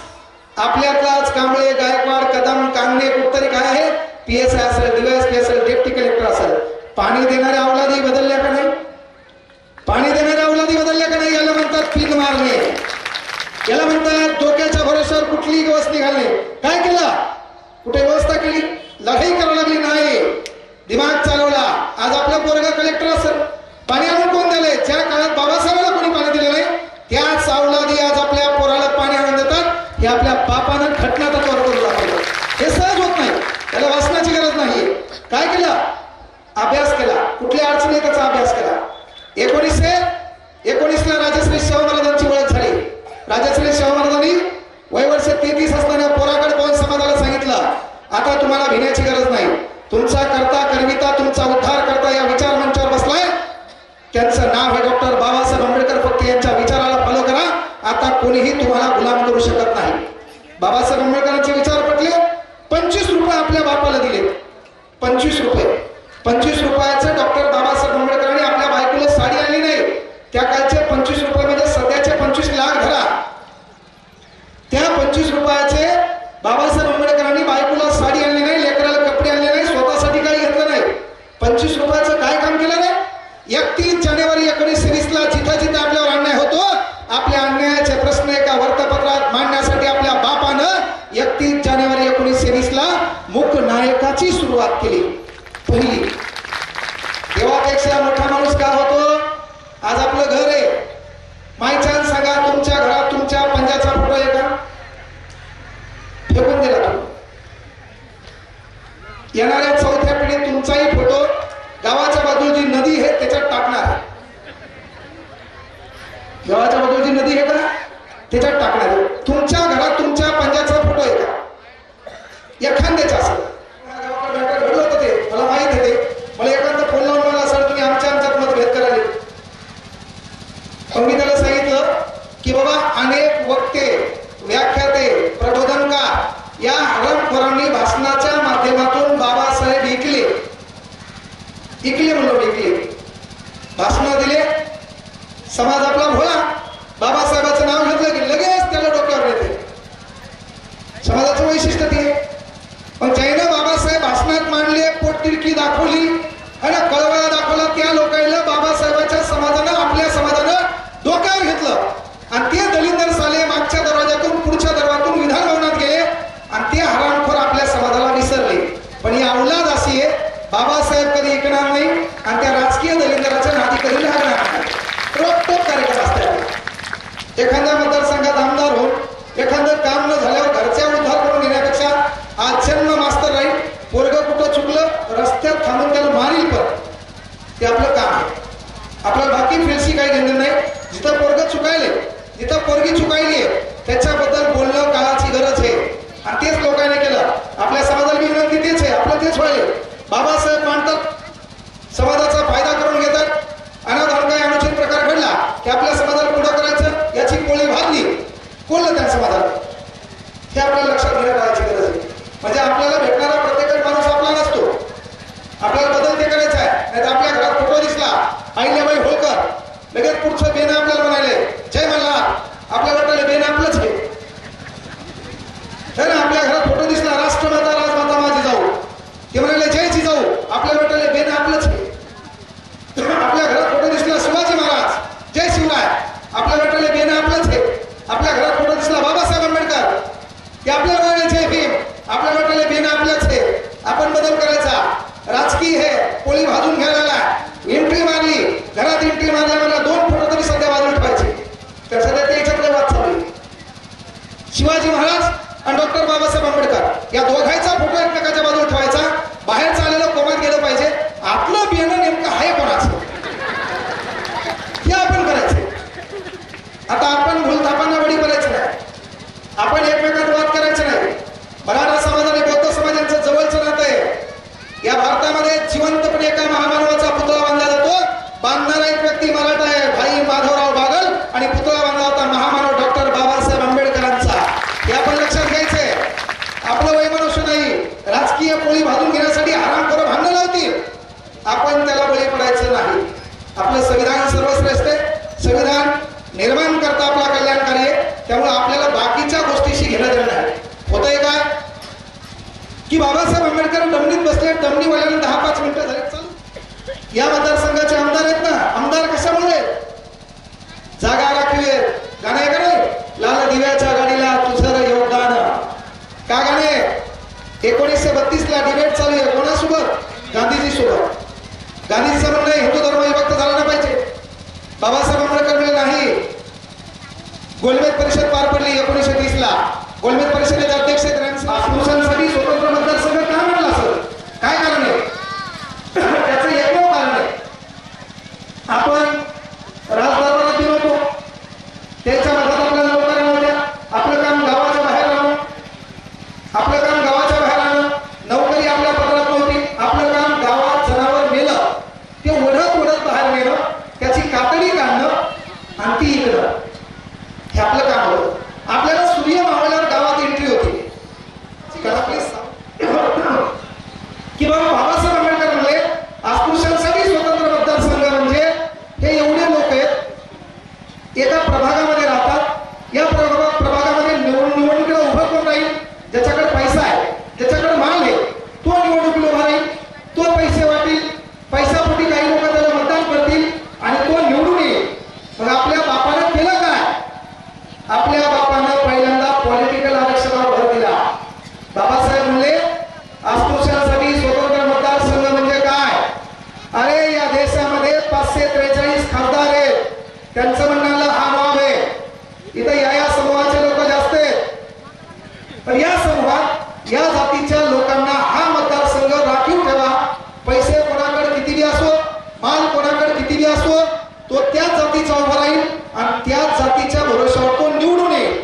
आपल्यातलाच कांबळे, गायकवाड, कदम, कांगणे कुठतरी काय आहे, PSI असेल, DYSP असेल, डेप्टी कलेक्टर असेल, पाणी देणाऱ्या अवलादी बदलल्या का नाही, पाणी देणाऱ्या अवलादी बदलल्या का नाही. याला म्हणतात पिन मारणे, याला म्हणतात डोक्याच्या भरोश्यावर कुठलीही व्यवस्था घालणे. काय केलं, कुठे व्यवस्था केली, लढाई करावी लागली नाही, दिमाग चालवला. आज आपला पोरगा कलेक्टर असेल, पाणी आणून कोण दिले, ज्या काळात बाबासाहेबांना कोणी पाणी दिलं नाही त्याच अवलादी आज आपल्या पोराला पाणी आणून देतात. हे आपल्या बापानं घटना तत्वावर करू दाखवलं. हे सहज होत नाही, त्याला वाचनाची गरज नाहीये. काय केलं? अभ्यास केला. कुठल्या अडचणी त्याचा अभ्यास केला. 1919ला राजश्री शाहू महाराजांची ओळख झाली. राजश्री शाहू महाराजांनी वयवर्ष 33 असताना पोराकडे पाहून समाजाला सांगितलं, आता तुम्हाला भिण्याची गरज नाही. तुमचा करता करविता, तुमचा उद्धार करता या विचार मंचावर बसलाय. त्यांचं नाव आहे डॉक्टर बाबासाहेब आंबेडकर. फक्त यांच्या विचाराला फॉलो करा. आता कोणीही तुम्हाला गुलाम करू शकत नाही. बाबासाहेब आंबेडकरांचे विचार पटले. 25 रुपये आपल्या बापाला दिले. 25 रुपयाचं डॉक्टर बाबासाहेब आंबेडकरांनी आपल्या बायकोला साडी आणली नाही. त्या काळचे 25 रुपये म्हणजे सध्याचे 25 लाख धरा. त्या 25 रुपयाचे बाबासाहेब आंबेडकरांनी बायकोला साडी आणली नाही, लेकराला कपडे आणले नाही, स्वतःसाठी काही घेतलं नाही. 25 रुपयाचं काय काम केलं नाही? 31 जानेवारी 1920ला जिथं जिथं आपल्यावर अन्याय होतो, आपल्या अन्यायाचे प्रश्न एका वर्तपत्रात मांडण्यासाठी आपल्या बापानं 31 जानेवारी 1920ला मूकनायकाची सुरुवात केली. पहिली. देवापेक्षा मोठा माणूस का होतो? आज आपलं घर आहे. मायचान सांगा, तुमच्या घरात तुमच्या पंजाचा फोटो आहे का? फेकून दिला तो. येणाऱ्या 4थ्या पिढीत तुमचाही फोटो गावाच्या बाजूला जी नदी आहे त्याच्यात टाकणार. गावाच्या बाजूला जी नदी आहे का त्याच्यात टाकणार. तुमच्या घरात तुमच्या पंजाचा फोटो आहे का? एखाद्याचा असेल. घडलं होतं ते मला माहित आहे. ते मला एखादा फोन लावून मला सर तुम्ही आमच्यात मतभेद करायला. पण मी त्याला सांगितलं की बाबा, अनेक वक्ते, व्याख्याते, प्रबोधनकार या हरामखोरांनी भाषणाच्या माध्यमातून बाबासाहेब इकले भाषण दिले. समाज आपला भोळा. बाबासाहेबांचं नाव घेतलं की लगेच त्याला डोक्यावर येते. समाजाचं वैशिष्ट्य ते. पण ज्यानं बाबासाहेब भाषणात मांडले, पोटतिडकी दाखवली आणि कळवळा दाखवला, त्या लोकांना बाबासाहेबांच्या समाजानं, आपल्या समाजानं डोक्यावर घेतलं. आणि ते दलिंदर साले मागच्या दरवाजातून पुढच्या दरवाजातून विधान भवनात गेले आणि ते हरामखोर आपल्या समाजाला विसरले. पण ही अवलाद अशी आहे, बाबासाहेब कधी ऐकणार नाही आणि त्या राजकीय दलिंदराच्या नादी कधी लागणार नाही. रोखोक कार्यक्रम असतात. एखाद्या मतदारसंघात आमदार होऊन एखादं काम न झाल्यावर घरच्या उद्धार करून घेण्यापेक्षा आज जन्म मास्तर राहील. पोरगं कुठं चुकलं, रस्त्यात थांबून त्याला मारील. पण ते आपलं काम आहे. आपल्याला बाकी फिरशी काही घेणं नाही. जिथं पोरगं चुकायले, जिथं पोरगी चुकायली त्याच्याबद्दल बोलणं काळाची गरज आहे. आणि तेच लोकांनी केलं. आपल्या समाजाला विनंती तेच आहे, आपलं तेच व्हायला. बाबासाहेब मांडतात, समाजाचा फायदा करून घेतात. अनाधार काही अनुचित प्रकार घडला की आपल्या समाजाला पुढं करायचं याची पोळी भाजली, कोणलं त्या समाजाला, हे आपल्याला लक्षात घेण्याची गरज आहे. म्हणजे आपल्याला भेटणारा प्रत्येक माणूस आपला नसतो. आपल्याला बदल ते करायचा आहे. नाही तर आपल्या घरात फोटो दिसला अहिल्याबाई होळकर, लगेच पुढचं बेन आपल्याला म्हणाले जय मल्हार. आपल्या वाटायला बेन आपलंच आहे. आपल्या घरात फोटो दिसला राष्ट्रमाता राजमाता माझी जाऊ, ते म्हणाले जय जिजाऊ. आपल्या वाटायला बेन आपलंच आहे. आपल्या घरात फोटो दिसला शिवाजी महाराज, जय शिवराय. आपल्या वाटायला बेन आपलंच आहे. आपल्या घरात फोटो दिसला बाबासाहेब आंबेडकर, ते आपल्याला म्हणाले जय भीम. आपल्या वाटायला बेन आपलंच आहे. आपण बदल करायचा. राजकीय हे पोळी भाजून घ्यायला एंट्री मारली, घरात एंट्री मारल्या मला 2 फोटो तरी सध्या बाजूला ठेवायचे. तर सध्या ते याच्यातले वाद चालू आहे. शिवाजी महाराज आणि डॉक्टर बाबासाहेब आंबेडकर या दोघांचा फोटो एकमेकाच्या बाजूला ठेवायचा. बाहेर चाललेलं कोमात गेलं पाहिजे. आपलं बियाणं नेमकं आहे कोणाचं हे आपण करायचं. आता आपण भूलथापांना बळी पडायचं नाही. आपण एकमेकात वाद करायचे नाही. मराठा समाज आणि बौद्ध समाजांचं जवळचं नातं आहे. या भारतामध्ये जिवंतपणे एका महामानवाचा पुतळा बांधला जातो. बांधणारा एक व्यक्ती मराठा आहे, भाई माधवराव बागल, आणि पुतळा बांधला होता महामानव डॉक्टर बाबासाहेब आंबेडकरांचा. हे आपण लक्षात घ्यायचंय. आपलं वैमनुष्य नाही. राजकीय पोळी भाजून घेण्यासाठी हरामखोर भांडणं लावतील, आपण त्याला बळी पडायचं नाही. आपलं संविधान सर्वश्रेष्ठ आहे. संविधान निर्माण करता आपला कल्याणकारी आहे. त्यामुळे आपल्याला बाकीच्या गोष्टीशी घेणं देणं नाही. होतंय काय की बाबासाहेब आंबेडकर दमनीत बसले, दमनीवाल्यानं 10-5 मिनिटं झाले चालू. या मतदारसंघाचे आमदार आहेत ना, आमदार कशामुळे जागा राखली. गाणं आहे का नाही, लाल दिव्याच्या गाडीला तुझं योगदान. का गाणे? 1932ला डिबेट चालू आहे. कोणासोबत? गांधीजी सोबत. गांधीजीचं म्हणणं आहे हिंदू धर्म विभक्त झाला नाही पाहिजे. बाबासाहेब आंबेडकर म्हणले नाही. गोलमेज परिषद पार पडली 1930ला. गोलमेज परिषदेचे अध्यक्ष अस्पृश्यांसाठी स्वतंत्र मतदारसंघ का म्हणला सर? काय कारण आहे? त्याचं एकमेव कारण आहे, आपण राजदरबारात गेलो होतो, त्याच्या मधात आपल्याला नोकऱ्या नव्हत्या. आपलं काम गावाच्या बाहेर राहणं, आपलं काम गावाच्या बाहेर राहणं, नोकरी आपल्या पत्रात नव्हती. आपलं काम गावात जनावर मेलं ते ओढत ओढत बाहेर नेणं, त्याची कातडी काढणं आणि ती इकडं, हे आपलं काम होतं. आपल्याला सूर्य मावळल्यावर गावात एंट्री होती की बाबा बाबासाहेब आंबेडकर म्हणले अस्पृश्यांसाठी स्वतंत्र मतदारसंघ म्हणजे हे एवढे लोक आहेत, एका प्रभागामध्ये राहतात. या प्रभागामध्ये निवडणुकीला उभं कोण राहील? ज्याच्याकडे पैसा आहे, ज्याच्याकडे माल आहे, तो निवडणुकीला उभा राहील, तो पैसे वाटेल, पैशापोटी काही लोक त्याला मतदान करतील आणि तो निवडून येईल. मग आपल्या बापानं केलं काय? आपल्या बापानं पहिल्यांदा पॉलिटिकल आरक्षणावर भर दिला. बाबासाहेब म्हणले अस्पृश्यांसाठी स्वतंत्र मतदारसंघ म्हणजे काय? अरे या देशामध्ये 543 खासदार आहेत, त्यांचं म्हणणं हा मॉब आहे. इथं या समूहाचे लोक जास्त आहेत, पण या समूहात या जातीच्या लोकांना हा मतदारसंघ राखीव ठेवा. पैसे कोणाकडे किती बी असो, माल कोणाकडे किती बी असो, तो त्याच जातीचा उभा राहील आणि त्याच जातीच्या भरोशावर तो निवडून येईल.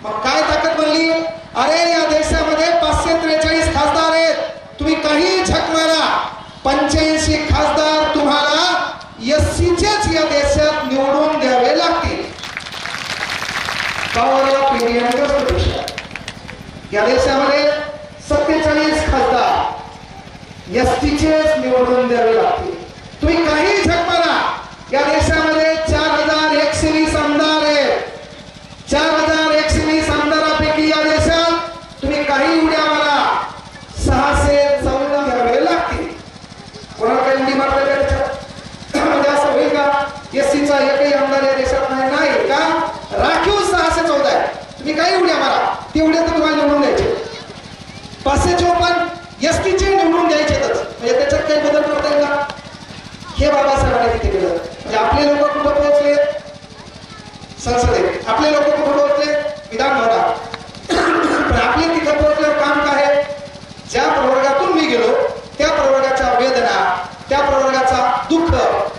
मग काय ताकद बनली? अरे या देशामध्ये 543 खासदार आहेत, तुम्ही काही झक मारा, 85 खासदार तुम्हाला एससीचेच या देशात निवडून द्यावे लागतील. या देशामध्ये 47 खासदार एसटीचेच निवडून द्यावे लागतील. तुम्ही काही झक मारा, या देशामध्ये 4120 आमदार आहेत. 4120 आमदारापैकी या देशात तुम्ही काही उड्या मारा, 614 द्यावे लागतील. कोणाला काही उडी मारता म्हणजे असं होईल का? एससीचा एकही आमदार या देशात नाही का? राखीव 614 आहे. तुम्ही काही उड्या मारा, तेवढे तर तुम्हाला निवडून द्यायचे. 554 एसटीचे निवडून द्यायचेच. म्हणजे त्याच्यात काही बदल करता येईल का? हे बाबासाहेबांनी तिथे केलं. म्हणजे आपले लोक कुठं पोहोचले? संसदेत. आपले लोक कुठं पोहोचले? विधानभवनात. पण आपले तिथं पोहोचल्यावर काम काय आहे? ज्या प्रवर्गातून मी गेलो त्या प्रवर्गाच्या वेदना, त्या प्रवर्गाचा दुःख,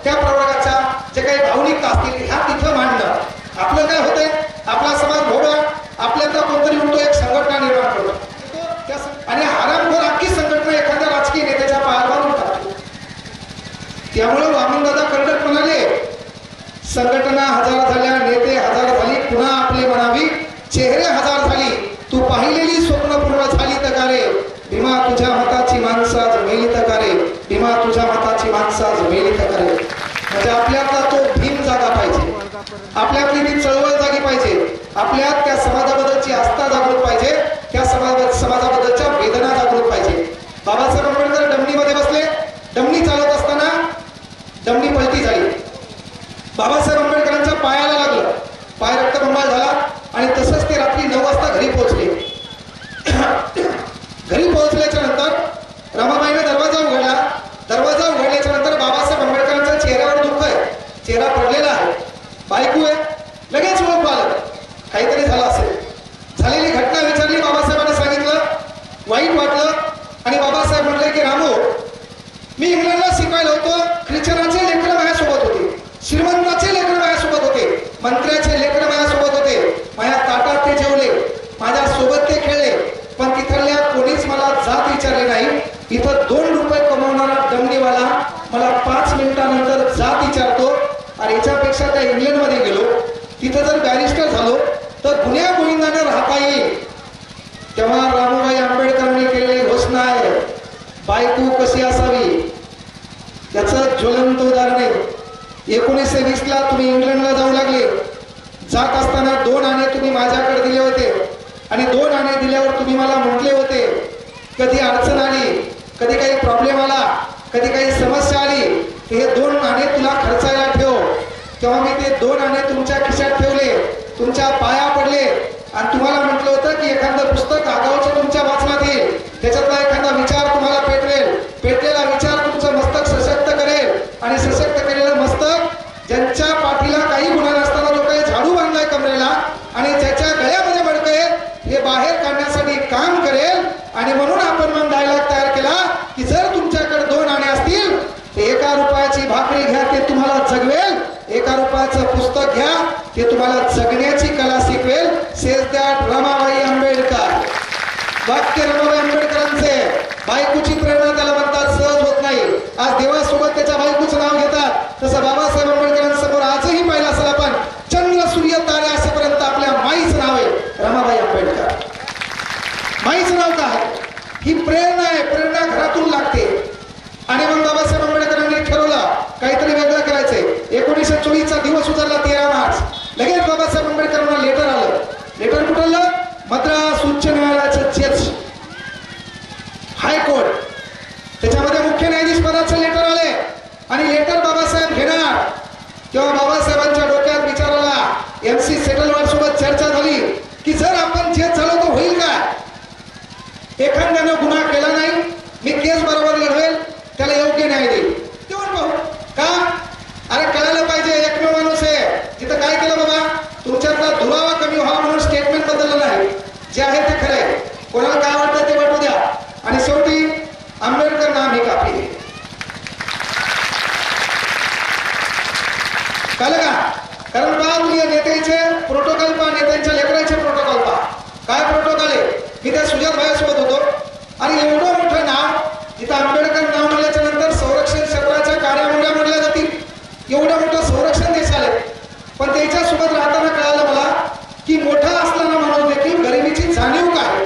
त्या प्रवर्गाच्या जे काही भावनिकता असतील ह्या तिथं मांडणं. आपलं काय होतंय? आपला समाज भोगला, आपल्याला कोणतरी म्हणतो एक संघटना निर्माण करतो आणि हरामखोर अख्खी संघटना एखाद्या राजकीय नेत्याच्या पायावर बांधून टाकतो. त्यामुळे वामनदादा कर्डक म्हणाले, संघटना हजार झाल्या, नेते हजार झाली, पुन्हा आपले म्हणावी चेहरे हजार झाली, तू पाहिलेली स्वप्न पूर्ण झाली तकारे, भीमा तुझ्या मताची माणसं आज मेली तकारे, भीमा तुझ्या मताची माणसं आज मेली तकारे. म्हणजे आपल्यातला तो भीम जागा पाहिजे, आपल्यातली ती चळवळ जागी पाहिजे, आपल्यात त्या समाजाबद्दलची आस्था जागृत पाहिजे, त्या समाजाबद्दलच्या वेदना जागृत पाहिजे. बाबासाहेब आंबेडकर डमणीमध्ये बसले, डमणी चालत असताना डमणी पलटी झाली. बाबासाहेब आंबेडकरांच्या पायाला लागलं, पाय रक्तबंबाळ झाला आणि तसंच ते रात्री 9 वाजता घरी पोहोचले. घरी पोहोचल्याच्या नंतर रमाबाईने दरवाजा उघडला. दरवाजा उघडल्याच्या नंतर बाबासाहेब आंबेडकरांच्या चेहऱ्यावर दुःख आहे, चेहरा पडलेला आहे, बायको आहे. लगेच ओळख आलं, काहीतरी झालं असेल. झालेली घटना विचारली, बाबासाहेबांनी सांगितलं, वाईट वाटलं आणि बाबासाहेब म्हणले की रामू, मी इंग्लंडला शिकायला होतो, ख्रिश्चनाचे लेकरं माझ्यासोबत होते, श्रीमंताचे लेकरं माझ्यासोबत होते, मंत्र्याचे लेकरं माझ्यासोबत होते, माझ्या ताटात ते जेवले, माझ्यासोबत ते खेळले, पण तिथल्या कोणीच मला जात विचारली नाही. इथं 2 रुपये कमवणारा डमणीवाला मला 5 मिनिटानंतर जात विचारतो. आणि याच्यापेक्षा त्या इंग्लंडमध्ये गेलो, तिथं जर बॅरिस्टर झालो तर गुन्ह्या गोविंदाने राहता येईल. तेव्हा रामूबाई आंबेडकरांनी केलेली घोषणा आहे, बायको कशी असावी याचं ज्वलंत उदाहरण आहे. 1920ला तुम्ही इंग्लंडला जाऊ लागले, जात असताना 2 आणे तुम्ही माझ्याकडे दिले होते आणि 2 आणे दिल्यावर तुम्ही मला म्हटले होते, कधी अडचण आली, कधी काही प्रॉब्लेम आला, कधी काही समस्या आली, हे 2 आणे तुला खर्चायला ठेव. तेव्हा मी ते 2 आणे तुमच्या खिशात ठेवले, तुमच्या पाया पडले आणि तुम्हाला म्हटलं होतं की एखादं पुस्तक आगाऊचं तुमच्या वाचनात येईल, त्याच्यातला एखादा विचार तुम्हाला पेटवेल, पेटलेला विचार तुमचं मस्तक सशक्त करेल आणि सशक्त केलेलं मस्तक ज्यांच्या पाठीला काही गुन्हा नसताना जो काही झाडू बांधलाय कमरेला आणि ज्याच्या गळ्यामध्ये मडकं आहे, हे बाहेर काढण्यासाठी काम करेल. आणि म्हणून आपण मग डायलॉग तयार केला की जर तुमच्याकडे 2 आणे असतील तर 1 रुपयाची भाकरी घ्या, ते तुम्हाला जगवेल. 1 रुपयाचं पुस्तक घ्या, ते तुम्हाला जगण्याची कला शिकवेल. Says that Ramabai Ambedkar. वाक्य रमाबाई आंबेडकरांचे. बायकोची प्रेरणा त्याला म्हणतात, सहज होत नाही. आज देवासोबत त्याच्या बायकोचं नाव घेतात. तसं बाबासाहेब आंबेडकरांसमोर आजही पाहिलं असेल आपण, चंद्र सूर्य तारे असेपर्यंत आपल्या माईचं नाव आहे रमाबाई आंबेडकर. माईचं नाव काय आहे? ही प्रेरणा आहे. प्रेरणा घरातून लागते. आणि मग बाबासाहेब आंबेडकरांनी ठरवलं काहीतरी वेगळं करायचंय. 1924 चा दिवस उजाडला 13 मार्च. लगेच बाबासाहेब आंबेडकरांना लेटर आलं. लेटर कुठं आलं? मद्रास उच्च न्यायालयाचं जज, हायकोर्ट, त्याच्यामध्ये मुख्य न्यायाधीश पदाचे लेटर आले. आणि लेटर बाबासाहेब घेणार तेव्हा बाबासाहेबांच्या डोक्यात विचार आला. MC सेटलवाड सोबत चर्चा झाली की जर आपण जज झालो तर होईल का? एखाद्यानं गुन्हा केला नाही, मी केस बरोबर लढवेल, त्याला योग्य न्याय देईल. तेव्हा पाहू का? अरे कळायला पाहिजे, एकमेव माणूस आहे तिथं काय केलं बाबा, तुमच्यातला दुरावा कमी व्हावा म्हणून स्टेटमेंट बदललं नाही. जे आहे ते खरं आहे. कोणाला काय वाटतं ते वाटू द्या. आणि शेवटी आंबेडकर नाम ही कापली. कळलं का? कारण पहा तुम्ही नेत्याचे प्रोटोकॉल पहा, नेत्यांच्या लेकरांचे प्रोटोकॉल पहा. काय प्रोटोकॉल आहे? मी त्या सुजात भाईसोबत होतो आणि एवढं मोठं नाव, जिथं आंबेडकर नाव म्हणल्याच्या नंतर संरक्षण क्षेत्राच्या कार्यामुळ्या म्हणल्या जातील. एवढं मोठं संरक्षण देश आले. पण त्याच्यासोबत राहताना कळालं मला की मोठा असताना माणूस देखील गरिबीची जाणीव काय,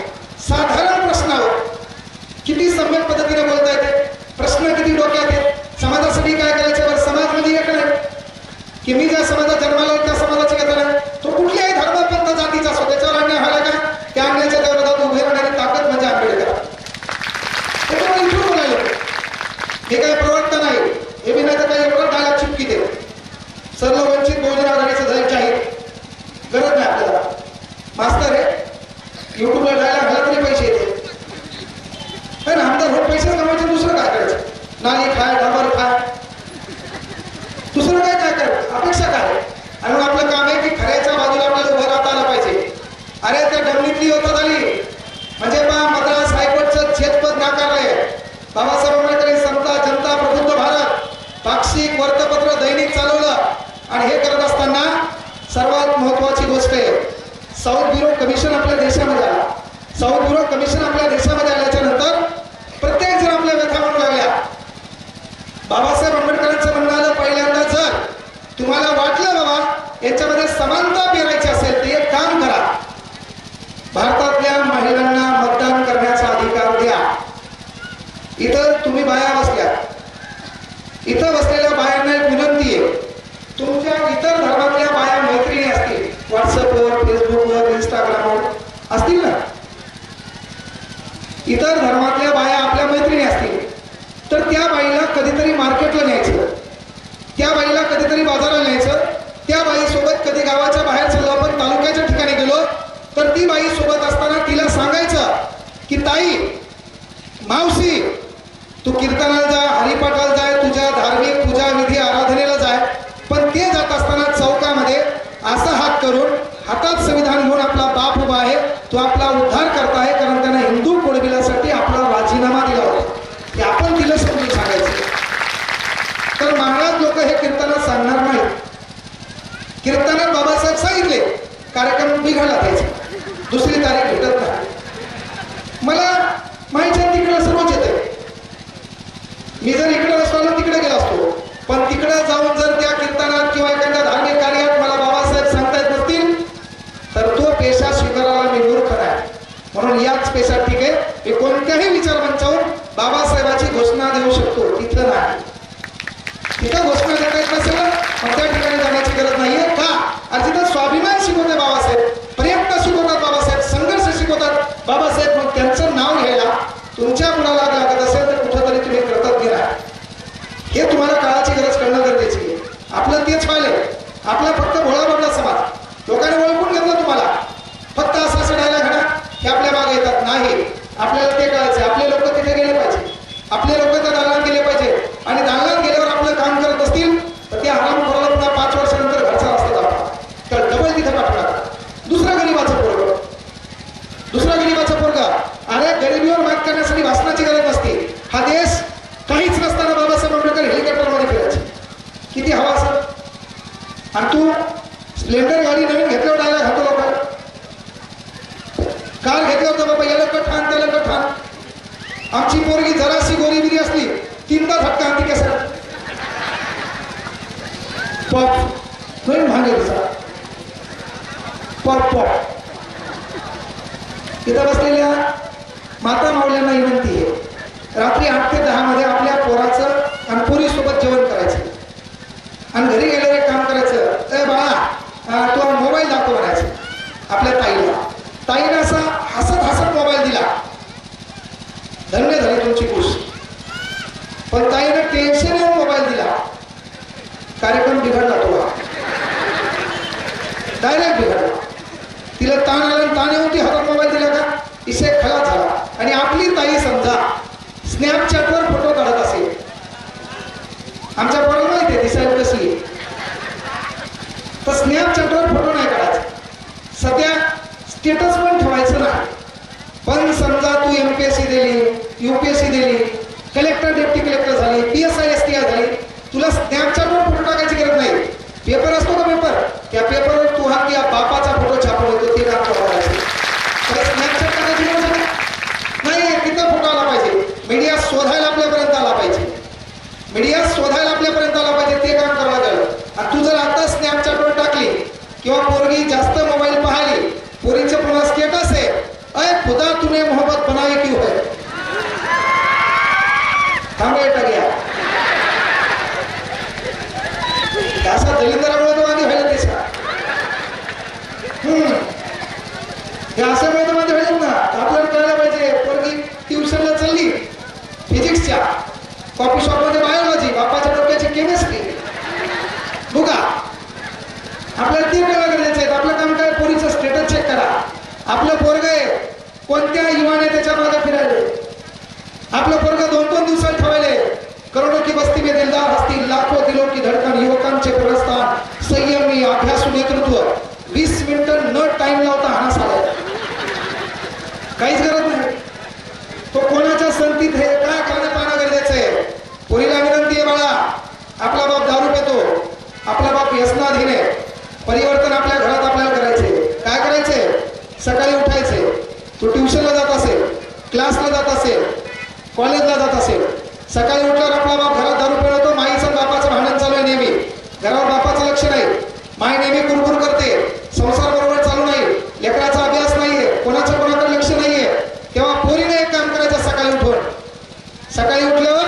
साधारण प्रश्नावर किती सम्यक पद्धतीने बोलता येते, प्रश्न किती डोक्यात आहेत, समाजासाठी काय करायचं. बरं, समाज म्हणजे एक नाही की मी ज्या समाजात जन्माला त्या समाजाची घेतला नाही. तो कुठल्याही धर्म पंथ जातीचा असो, त्याच्यावर अन्याय व्हायला का? त्या अन्यायाच्या विरोधात उभे राहण्याची ताकद म्हणजे आंबेडकर. त्याच्यामुळे इथून बोलायला हे काही प्रवक्ता नाही. हे मी नाही तर काही एवढं डायलॉग चिपकी दे. सर्व वंचित बहुजन आघाडीचं झालं जाहीर, गरज नाही आपल्याला. मास्तर आहे युट्यूबला डायलॉग घाला तरी पैसे येते. ना आमदार होत पैसेच कमायचे, दुसरं काय करायचं? नाली खाय, डांबर खाय, दुसरं काय काय करायचं? अपेक्षा काय? आणि मग आपलं काम आहे की खऱ्याच्या बाजूला आपल्याला उभं राहता आलं पाहिजे. अरे त्या डमणीतली होत झाली म्हणजे मद्रास हायकोर्टचं छेदपद नाकारलंय. बाबासाहेब आंबेडकर समता जनता प्रबुद्ध भारत पाक्षिक वर्तपत्र दैनिक चालवलं. आणि हे करत असताना सर्वात महत्वाची गोष्ट आहे, साऊथ ब्युरो कमिशन आपल्या देशामध्ये आला. साऊथ ब्युरो कमिशन आपल्या देशामध्ये आल्याच्या नंतर प्रत्येक जण आपल्या व्यथा म्हणू लागल्या. बाबासाहेब आंबेडकरांचं म्हणणं आलं, पहिल्यांदा जर तुम्हाला वाटलं बाबा याच्यामध्ये समानता पेरायची असेल तर एक काम करा, भारतातल्या महिलांना मतदान करण्याचा अधिकार द्या. इथं तुम्ही बाया बसल्या, इथं बसलेल्या बायांना एक विनंती आहे, तुमच्या इतर धर्मातल्या बाया मैत्रिणी असतील, व्हॉट्सअपवर, फेसबुकवर, इंस्टाग्रामवर असतील ना, इतर धर्मातल्या बाया आपल्या मैत्रिणी असतील तर त्या बाईला कधीतरी मार्केटला न्यायचं, त्या बाईला कधीतरी बाजाराला न्यायचं. त्या बाईसोबत कधी गावाच्या बाहेर चाललो आपण, तालुक्याच्या ठिकाणी गेलो तर ती बाई सोबत असताना तिला सांगायचं की ताई, मावशी, तू कीर्तनाला जा, हरिपाठाला जाय, तुझ्या धार्मिक पूजा विधी आराधनेला जाय, पण ते जात असताना चौकामध्ये असा हात करून, हातात संविधान घेऊन आपला बाप उभा आहे, तो आपला उद्धार करता आहे, कारण त्यानं हिंदू कोडबिलासाठी आपला राजीनामा दिला होता. ते आपण तिला समजून सांगायचं. तर महाराज लोक हे कीर्तनात सांगणार नाहीत. कीर्तनात बाबासाहेब सांगितले कार्यक्रम बिघडला द्यायचा, दुसरी तारीख भेटत नाही. मला माहिती तिकडे सर्वच येते. मी जर इकडे असतो तिकडे गेला असतो, पण तिकडे जाऊन जर त्या कीर्तनात किंवा एखाद्या धार्मिक कार्यात मला बाबासाहेब सांगता येत नसतील तर तो पेशा स्वीकारायला मी मूर्ख नाही. म्हणून याच पेशात ठीक आहे, मी कोणत्याही विचारमंचावर बाबासाहेबाची घोषणा देऊ शकतो, तिथं नाही. तिथं घोषणा देता येत नसेल मग त्या ठिकाणी जाण्याची गरज नाहीये. का? आणि तिथं स्वाभिमान शिकवते बाबासाहेब, प्रयत्न शिकवतात बाबासाहेब, संघर्ष शिकवतात बाबासाहेब. मग त्यांचं नाव घ्यायला तुमच्या मुलाला लागत असेल तर कुठंतरी तुम्ही कृतज्ञ राहा. हे तुम्हाला काळाची गरज करणं गरजेची आहे. आपलं तेच पाहिलं, आपला फक्त भोळा बाबला समाज लोकांनी ओळखून घेतलं. तुम्हाला फक्त असं असं डायलॉग घडा हे आपल्या मागे येतात नाही. आपल्याला ते कळायचं, आपले लोक तिथे गेले पाहिजे, आपले लोक त्या दालनात गेले पाहिजे. आणि दालनात गेल्यावर आपलं काम करत असतील तर ते आराम करायला पुन्हा 5 वर्षानंतर घरचा रस्ता जातात, तर डबल तिथे पाठवणार. दुसऱ्या गरीबाचं पोरगं, गरिबीवर मात करण्यासाठी भाषणाची गरज नसते. हा देश काहीच नसताना बाबासाहेब आंबेडकर हेलिकॉप्टरमध्ये फिरायचे. किती हवा सर. आणि तू स्प्लेंडर गाडी नवीन घेतल्यावर डायला घालतो लोकांना. कार घेतलं होतं बाबा, याला कठाण त्याला कठाण. आमची पोरगी जराशी गोरीबिरी असली 3दा झटका आणते कसं पॉप नवीन भांगे तिचा पॉप पॉप. इथं बसलेल्या माता माऊल्यांना विनंती आहे, रात्री 8 ते 10 मध्ये आपल्या पोराचं आणि पोरीसोबत जेवण करायचं आणि घरी गेल्यावर एक काम करायचं. ए बाळा तो मोबाईल दाखव म्हणायचं आपल्या ताईला. ताईने असा हसत हसत मोबाईल दिला. धन्य झाली तुमची खुश. पण ताईने टेन्शन येऊन मोबाईल दिला. कार्यक्रम बिघडला तुला, डायरेक्ट बिघडला. तिला ताण आला, ताण येऊन ती हातात मोबाईल दिला का इसे खलास झाला. आणि आपली ताई समजा स्नॅपचॅटवर फोटो काढत असेल. आमच्या पोराला माहिती आहे दिसायला कशी आहे, तर स्नॅपचॅटवर फोटो नाही काढायचा. सध्या स्टेटस पण ठेवायचं नाही. पण समजा तू MPSC दिली, UPSC दिली, कलेक्टर डेप्टी कलेक्टर झाली, PSI STI झाली, तुला स्नॅपचॅटवर फोटो टाकायची गरज नाही. पेपर असतो का पेपर, त्या पेपरवर तू हा त्या बापाचा फोटो छापून होतो ते काम करायचं. स्नॅपचॅट टाकायची गरज नाही. तिथं फोटो आला पाहिजे. मीडिया शोधायला आपल्यापर्यंत आला पाहिजे. मीडिया शोधायला आपल्यापर्यंत आला पाहिजे, ते काम करावं लागेल. आणि तू जर आता स्नॅपचॅटवर टाकली किंवा पोरगी जास्त मोबाईल पाहिली, पोरीचं पुन्हा स्टेटस आहे, अय खुदा तूने मोहब्बत बनाई क्यों है. थांबा गया असा दलिंदरामुळे तो आधी व्हायला देशा. हे असं मिळतं मध्ये व्हायचं ना. आपल्याला कळलं पाहिजे. पोरगी ट्युशनला चालली फिजिक्सच्या, कॉफी शॉपमध्ये बायोलॉजी, बापाच्या डोक्याची केमिस्ट्री बुगा. आपल्याला 3 वेळा गरजेचे आहेत. आपलं काम काय, पोरीचं स्टेटस चेक करा. आपलं पोरग आहे कोणत्या युवाने त्याच्या मागे फिरायले. आपलं पोरग 2-2 दिवसात ठेवायले. करोडो की बस्ती में दिलदार हस्ती, लाखो दिलों की धडकन, युवकांचे प्रस्थान, संयमी अभ्यासू नेतृत्व. 20 मिनिटं न टाइम लावता हाना साला काहीच गरज नाही. तो कोणाच्या संगतीत हे काय करणं पाहणं गरजेचं आहे. पोरीला विनंती आहे, बाळा आपला बाप दारू पितो, आपला बाप व्यसनाधीन आहे. परिवर्तन आपल्या घरात आपल्याला करायचे. काय करायचे, सकाळी उठायचे. तू ट्युशनला जात असेल, क्लासला जात असेल, कॉलेजला जात असेल, सकाळी उठल्यावर आपला बाप घरात दारू पिळतो. माईचं बापाचं भांडण चालू आहे नेहमी. घरावर बापाचं लक्ष नाही. माई नेहमी कुरकुर करते. संसार बरोबर चालू नाही. लेकराचा अभ्यास नाहीये. कोणाचं कोणाकडे लक्ष नाहीये. तेव्हा पोरीने एक काम करायचं, सकाळी उठून, सकाळी उठल्यावर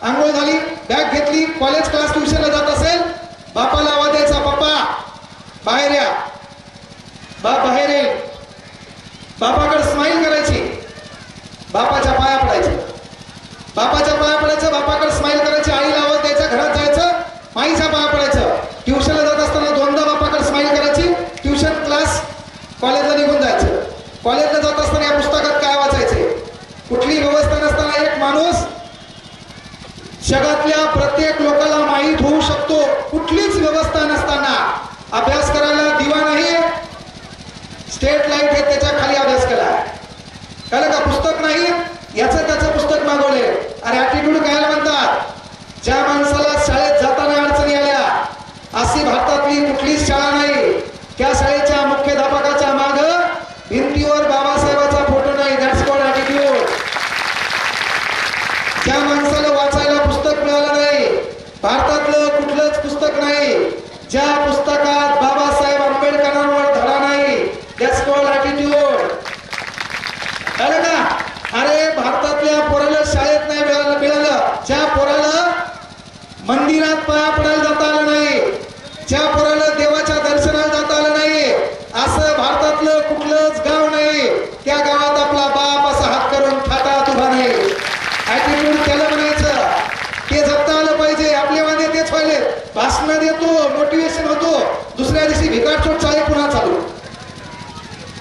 आंघोळ झाली, बॅग घेतली, कॉलेज क्लास ट्युशनला जात असेल, बापाला आवाज द्यायचा, पप्पा बाहेर या. बाप बाहेर येईल. बापाकडे स्माईल करायची, बापाच्या पाया पडायचं. बापाच्या पाया पडायचं, बापाकडे स्माईल करायची. आईला आवाज द्यायचा, घरात जायचं, माईच्या पाया पडायचं. ट्युशनला जात असताना 2दा बापाकडे स्माईल करायची. ट्युशन क्लास कॉलेजला निघून जायचं. कॉलेजला जात असताना या पुस्तकात काय वाचायचे. कुठली व्यवस्था नसताना एक माणूस जगातल्या प्रत्येक लोकांना माहीत होऊ शकतो. कुठलीच व्यवस्था नसताना अभ्यास करायला दिवा नाही, स्टेट लाईट आहे त्याच्या खाली अभ्यास केला. कळलं का. पुस्तक नाही, याचं त्याचं पुस्तक मागवले. अरे ॲटिट्यूड काय म्हणतात. ज्या माणसाला शाळेत जाताना अडचणी आल्या, अशी भारतातली कुठलीच शाळा नाही. त्या शाळेच्या मुख्याध्यापकाच्या माग भिंतीवर बाबासाहेबाचा फोटो नाही. That's called attitude. ज्या माणसाला वाचायला पुस्तक मिळालं नाही, भारतातलं कुठलंच पुस्तक नाही, ज्या पुस्तकात बाबासाहेब आंबेडकरांवर धडा नाही, दॅट्स कॉल्ड ॲटिट्यूड. कळलं का. अरे भारतातल्या पोराला शाळेत नाही मिळालं, ज्या पोराला मंदिरात पाया पडायला जाता आलं नाही, ज्या पोराला देवाच्या दर्शनाला जाता आलं नाही, असं भारतातलं कुठलंच गाव नाही. त्या गावात आपला बाप असा हात करून थाटात उभा नाही. ॲटिट्यूड त्याला म्हणायचं. ते जपता आलं पाहिजे. आपले वादे तेच व्हायले. भाषण देतो, मोटिवेशन होतो, दुसऱ्या दिवशी भिकारचोट चाळे पुन्हा चालू.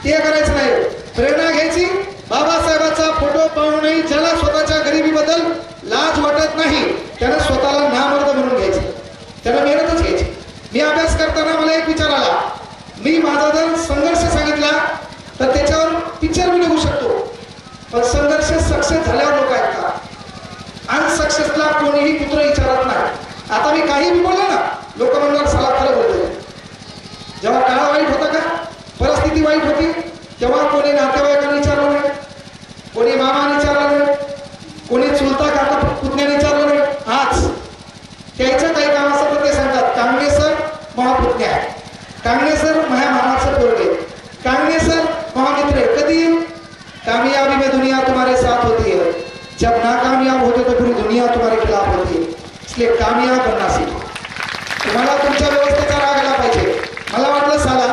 ते करायचं नाही. प्रेरणा घ्यायची. बाबासाहेबाचा फोटो पाहूनही ज्याला स्वतःच्या गरिबीबद्दल लाज वाटत नाही, त्यानं स्वतःला नामर्द म्हणून घ्यायचं. त्यानं मेहनतच घ्यायची. मी अभ्यास करताना मला एक विचार आला. मी माझा जर संघर्ष सांगितला तर त्याच्यावर पिक्चर मी निघू शकतो, पण संघर्ष सक्सेस झाल्यावर लोक ऐकतात. अनसक्सेसला कोणीही कुत्र विचारत नाही. आता मी काही बोललो ना, लोक म्हणणार साला खरं बोलतोय. जेव्हा काळ वाईट होता का, परिस्थिती वाईट होती, तेव्हा कोणी नातेवाईकांनी विचारलं नाही, कोणी मामाने विचारलं नाही, कोणी चुलता काका पुतण्याने विचारलं नाही. आज त्याचं काही काम असं तर ते सांगतात, कांगणे सर महापुतण्या आहे, कांगणे सर माझ्या मामाचं पोरगे, कांगणे सर महामित्र है. कधी कामयाबी में दुनिया तुम्हारे साथ होती है, जब नाकामयाब होते तो पूरी दुनिया तुम्हारे खिलाफ होती है. इसलिए कामयाब बनना सीखो. तुम्हाला तुमच्या व्यवस्थेचा राग आला पाहिजे. मला वाटलं साला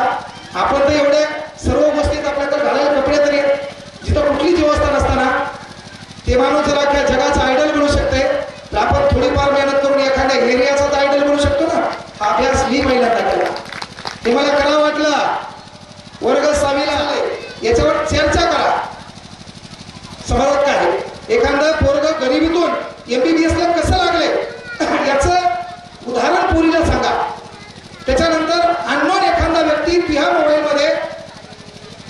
आपण तर एवढ्या सर्व गोष्टीत आपल्याकडे घालायला कपडे तरी जिथं कुठलीच व्यवस्था नसताना ते माणूस जर अख्ख्या जगाचा आयडल बनू शकते, तर आपण थोडीफार मेहनत करून एखाद्या एरियाचा आयडल बनू शकतो ना. हा अभ्यास मी पहिल्यांदा केला. ते मला करावं वाटलं. वर्ग 6वीला आले, याच्यावर चर्चा करा. समाजात काय एखादं पोरग गरिबीतून MBBS ला कसं लागले याचं उदाहरण पोरीला सांगा. त्याच्यानंतर अननोन एखादा व्यक्ती तुझ्या मोबाईल मध्ये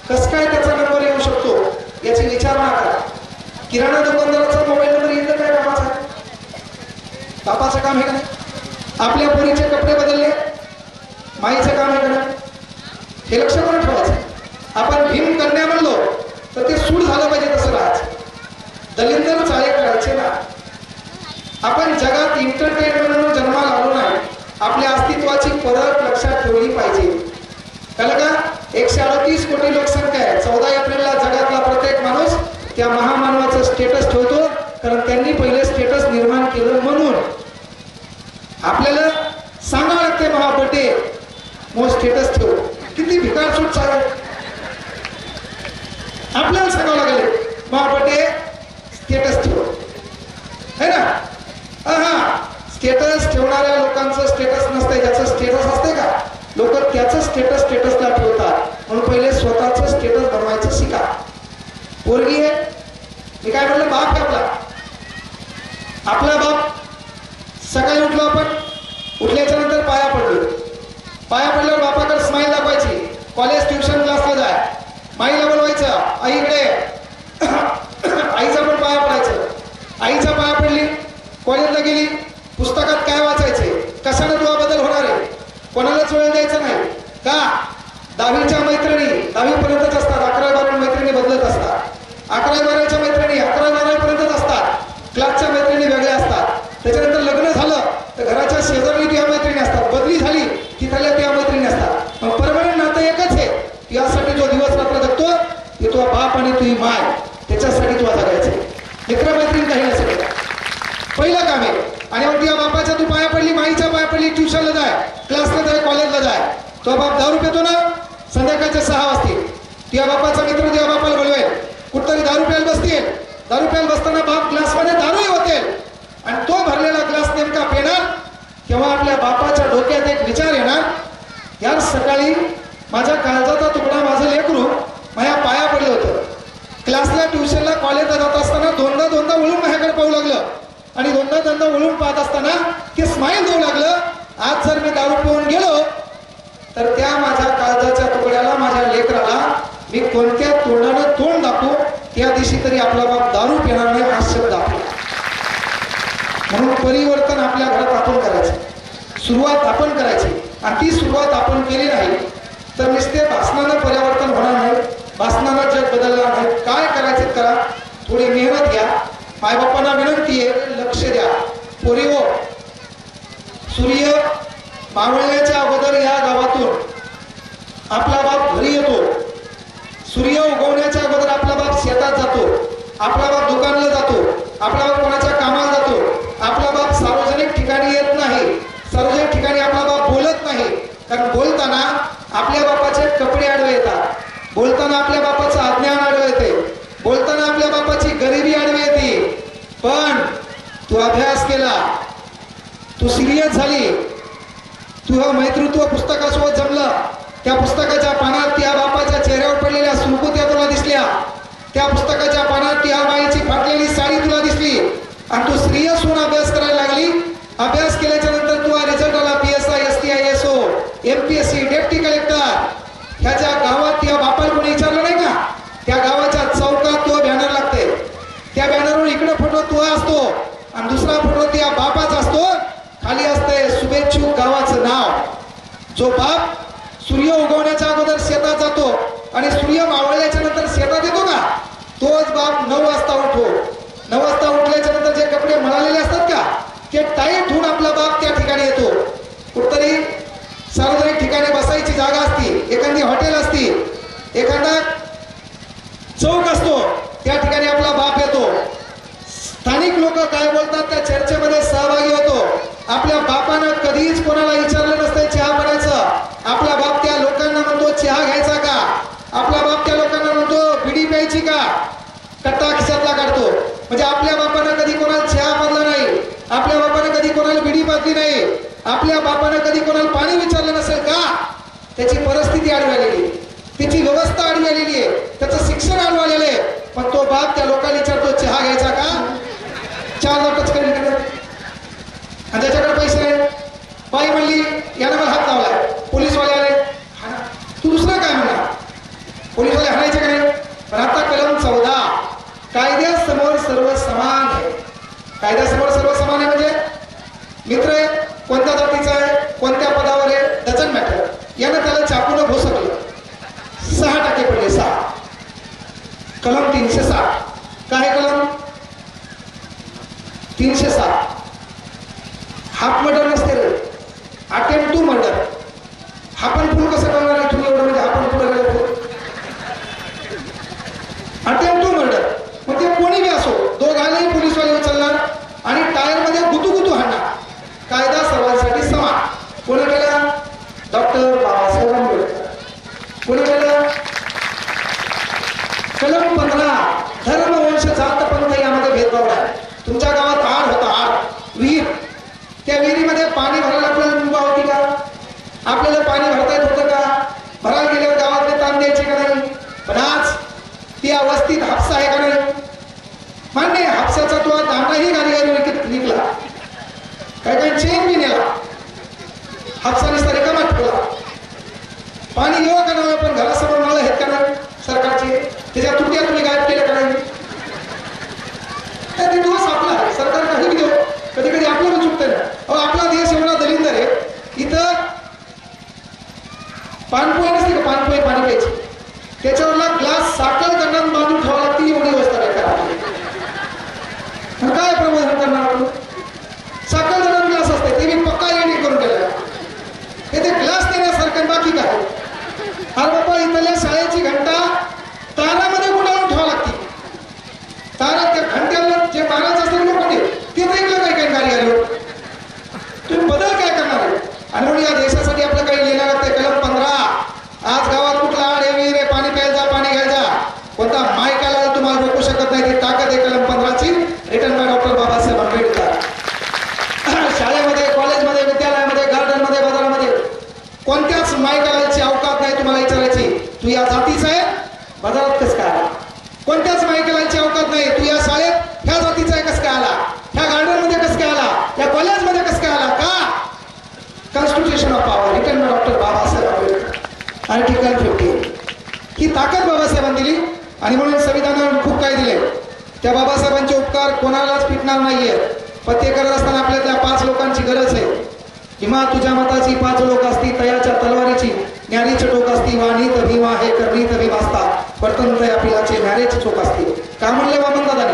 कस काय त्याचा नंबर येऊ शकतो याची विचारणा करा. किराणा दुकानदाराचा मोबाईल नंबर येतं काय कामाचा? बापाचं काम आहे का नाही? आपल्या पोरीचे कपडे बदलले, माईचं काम आहे का नाही? हे लक्ष करून ठेवायचं. आपण भीम कन्या म्हणलो तर ते सूड झालं पाहिजे तसं राहायचं. दलिंदर चाळे करायचे ना. आपण जगात एंटरटेनमेंट म्हणून जन्माला आलो नाही, आपल्या अस्तित्वाची परत लक्षात ठेवली पाहिजे. कळलं का? 138 कोटी लोकसंख्या आहे. 14 एप्रिलला जगातला प्रत्येक माणूस त्या महामानवाचं स्टेटस ठेवतो, कारण त्यांनी पहिले स्टेटस निर्माण केलं. म्हणून आपल्याला सांगावं लागते महापटे मग स्टेटस ठेव. किती भिकार सूट चालेल आपल्याला सांगावं लागेल महापटे स्टेटस ठेव है ना. हा स्टेटस ठेवणाऱ्या लोकांचं स्टेटस नसतंय, ज्याचं स्टेटस असते का लोक त्याचं स्टेटसला ठेवतात. म्हणून पहिले स्वतःचं स्टेटस बनवायचं शिका. पोरगी आहे, मी काय म्हणलं, बाप आहे आपला बाप. सकाळी उठलो आपण, उठल्याच्या नंतर पाया पडलो. पाया पडल्यावर बापाकडे स्माईल दाखवायची. कॉलेज ट्युशन क्लासला जाय, माईला बोलवायचं, आईकडे आईचा पण पाया पडायचं. आईचा पाया पडली, कॉलेजला गेली, पुस्तकात काय वाचायचंय, कशाने तुझा बदल होणार आहे, कोणालाच वेळ द्यायचा नाही का. 10वीच्या मैत्रिणी 10वी पर्यंतच असतात, 11-12 मैत्रिणी बदलत असतात. 11-12च्या मैत्रिणी 11-12 पर्यंतच असतात. क्लासच्या मैत्रिणी वेगळ्या असतात. त्याच्यानंतर लग्न झालं तर घराच्या शेजारी तुझ्या मैत्रिणी असतात, बदली झाली की त्याला तुझ्या मैत्रिणी असतात. मग परमनंट नातं एकच आहे. यासाठी जो दिवस रात्र जगतो ते तुझा बाप आणि तुझी माय, त्याच्यासाठी तुला जगायचं. मित्रमैत्रीण काही नसेल, पहिलं काम आहे. आणि मग तुझ्या बापाच्या तू पाया पडली, माईच्या पाया पडली, ट्युशनला जाय, क्लासला जाय, कॉलेजला जाय. तो बाप दारू पितो ना, संध्याकाळचे 6 वाजतील. तुझ्या बापाचा मित्र तुझ्या बापाला बोलवेल, कुठतरी दारू प्यायला बसतील. दारू प्यायला बसताना बाप ग्लासमध्ये दारूही होतील आणि तो भरलेला ग्लास नेमका पेणार, तेव्हा आपल्या बापाच्या डोक्यात एक विचार येणार, यार सकाळी माझ्या काळजाचा तुकडा माझं लेकरू माझ्या पाया पडलं होतं. क्लासला, ट्युशनला, कॉलेजला जात असताना दोनदा वळून माझ्याकडे पाहू लागलं आणि दोनदा वळून पाहत असताना ते स्माईल देऊ लागलं. आज जर मी दारू पिऊन गेलो तर त्या माझ्या काळजाच्या तुकड्याला, माझ्या लेकराला मी कोणत्या तोंडानं तोंड दाखवू, त्या दिवशी तरी आपला बाप दारू पिणार नाही हा शब्द आपला. म्हणून परिवर्तन आपल्या घरात आपण करायचं, सुरुवात आपण करायची. आणि ती सुरुवात आपण केली नाही तर नुसते भाषणानं परिवर्तन होणार नाही, भाषणानं जग बदलणार नाही. काय करायचं करा, थोडी मेहनत घ्या. मायबापांना विनंती आहे, लक्ष द्या. पोरीहो, सूर्य मावळण्याच्या अगोदर या गावातून आपला बाप घरी येतो. सूर्य उगवण्याच्या अगोदर आपला बाप शेतात जातो, आपला बाप दुकानाला जातो, आपला बाप कोणाच्या कामाला जातो. आपला बाप सार्वजनिक ठिकाणी येत नाही, सार्वजनिक ठिकाणी आपला बाप बोलत नाही. कारण बोलताना आपल्या बापाचे कपडे आडवे येतात, बोलताना आपल्या बापाचं अज्ञान आडवे येते, बोलताना आपल्या बापाची गरिबी आडवी येते. पण तू अभ्यास केला, तू सिरियस झाली, तुझं मैत्रीत्व पुस्तकासोबत जमलं, त्या पुस्तकाच्या पानात त्या बापाच्या चेहऱ्यावर पडलेल्या सुरकुत्या तुला दिसल्या, त्या पुस्तकाच्या पानात त्या बाईची फाटलेली साडी तुला दिसली आणि तू सिरियस होऊन अभ्यास करायला लागली. अभ्यास केल्याच्या नंतर तुझा रिझल्ट आला PSI, STI, SO, MPSC, deputy collector. ह्याच्या गावात त्या बापाला कोणी विचारलं नाही का, त्या गावाच्या चौकात तो बॅनर लागते. त्या बॅनर जो बाप सूर्य उगवण्याच्या अगोदर शेतात जातो आणि सूर्य मावळल्याच्या नंतर शेतात येतो का, तोच बाप 9 वाजता उठो. 9 वाजता उठल्याच्या नंतर जे कपडे मळालेले असतात का, ते टाईट होऊन आपला बाप त्या ठिकाणी येतो. कुठतरी सार्वजनिक ठिकाणी बसायची जागा असती, एखादी हॉटेल असती, एखादा चौक असतो, त्या ठिकाणी आपला बाप येतो. स्थानिक लोक काय बोलतात त्या चर्चेमध्ये सहभागी होतो. आपल्या बापानं कधीच कोणाला विचारलं नसतं चहा बनायचं. आपला बाप त्या लोकांना म्हणतो चहा घ्यायचा का, आपला बाप त्या लोकांना म्हणतो बिडी प्यायची का, कट्टा खिशातला काढतो. म्हणजे आपल्या बापानं कधी कोणाला चहा पाजला नाही, आपल्या बापानं कधी कोणाला बिडी पाजली नाही, आपल्या बापानं कधी कोणाला पाणी विचारलं नसेल का. त्याची परिस्थिती आडवलेली, त्याची व्यवस्था आडवलेली आहे, त्याचं शिक्षण आडवलेलं आहे, पण तो बाप त्या लोकांना विचारतो चहा घ्यायचा का. 4 टच करून आणि त्याच्याकडे पैसे नाही. बाई म्हणली यानं मला हात लावलाय, पोलीसवाले आले, तू दुसरं काय म्हणा, पोलीसवाले हाणायचे का नाही. पण आता कलम 14 कायद्यासमोर सर्व समान आहे. कायद्यासमोर सर्व समान आहे म्हणजे मित्र आहे, कोणत्या जातीचा आहे, कोणत्या पदावर आहे, डझंट मॅटर. यानं त्याला चाकून भोसकलं, 6% पडले. 6 कलम 307. काय कलम 307. हाफ मर्डर नसते रे, अटेम्प्ट टू मर्डर. हा पण फुल कसं करणार आहे तुम्ही एवढं, म्हणजे हा पण फुल अटेम्प्ट टू मर्डर. मग ते कोणी बी असो, दोघांनाही पोलीसवाले उचलणार आणि टायरमध्ये गुतू हाणणार. कायदा सर्वांसाठी समान. कोणी केला, डॉक्टर बाबासाहेब आंबेडकर. कोणी केलं, कलम 15 धर्म वंश जात पंथ यामध्ये भेदभाव आहे. तुमच्या गावात आड होता, आड विहीर, त्या विहिरीमध्ये पाणी भरायला आपल्याला मुभा होती का, आपल्याला पाणी भरता येत होतं का, भरायला गेल्यावर गावातले ताण द्यायचे का नाही. पण आज ती अवस्थित हापसा आहे का नाही. मान्य हापसाचा तो दांडाही गाडीगाडी विकत निघला, काय चेन बी नेला, हापसा निसता रिकामा ठेवला. पाणी येऊ का नाही, पण घरासमोर नळ आहेत का नाही सरकारचे, त्याच्या तुट्या तुम्ही गायब केल्या का नाही. ते दिवस आपला सरकार काही बी देऊ, कधी कधी आपल्याला चुकतं ना. अहो आपला देश एवढा दलिंदर आहे, इथं पानपोई नसते का, पानपोई पाणी प्यायची, त्याच्यावरला ग्लास साखर दंडात बांधून ठेवावं लागते, एवढी व्यवस्था काय करावी. काय प्रबोधन करणार आपण. साखर दंडात ग्लास असते, ते मी पक्का येणे करून गेला, ते ग्लास देण्यासारखं बाकी काय. अरे बाबा इथल्या शाळेची घंटा तारामध्ये गुंडाळून ठेवावं लागते. तारा त्या घंट्याला जे मारायचं असतं लोकांनी ते ऐकलं काय गाडी आली, तुम्ही बदल काय करणार. आणि म्हणून या देशासाठी आपलं काही लिहिलं लागतंय. कलम 15. आज गावात कुठला आडे विहीर आहे, पाणी प्यायचा, पाणी घ्यायचा, कोणता मायकाला तुम्हाला रोखू शकत नाही. ती ताकद आहे कलम 15ची, written by doctor Babasaheb Ambedkar. शाळेमध्ये, कॉलेजमध्ये, विद्यालयामध्ये, गार्डनमध्ये, बाजारामध्ये कोणत्याच मायकालाची अवकात नाही तुम्हाला विचारायची तू या जातीचा आहे, बाजारात कसं काय आला. कोणत्याच मायकालाची अवकात नाही तू या शाळेत ह्या जातीचा आहे कसं काय आला, ह्या गार्डनमध्ये कसं काय आला, या कॉलेजमध्ये कसं काय आला. का constitution of power return by doctor Babasaheb Ambedkar, article 50. ही ताकद बाबासाहेबांनी दिली आणि म्हणून संविधानाने खूप काही दिले. त्या बाबासाहेबांचे उपकार कोणालाच पिटणार नाहीये. पण ते करत असताना आपल्याला 5 लोकांची गरज आहे. हिमा तुझ्या मताची 5 लोक असती, तयाच्या तलवारीची न्यारीचे टोक असती, वाणीत भीमा हे करणीत भीम असता, वर्तन तया पिलाचे न्यारेचे चोक असते. का म्हणले वामन दादाने,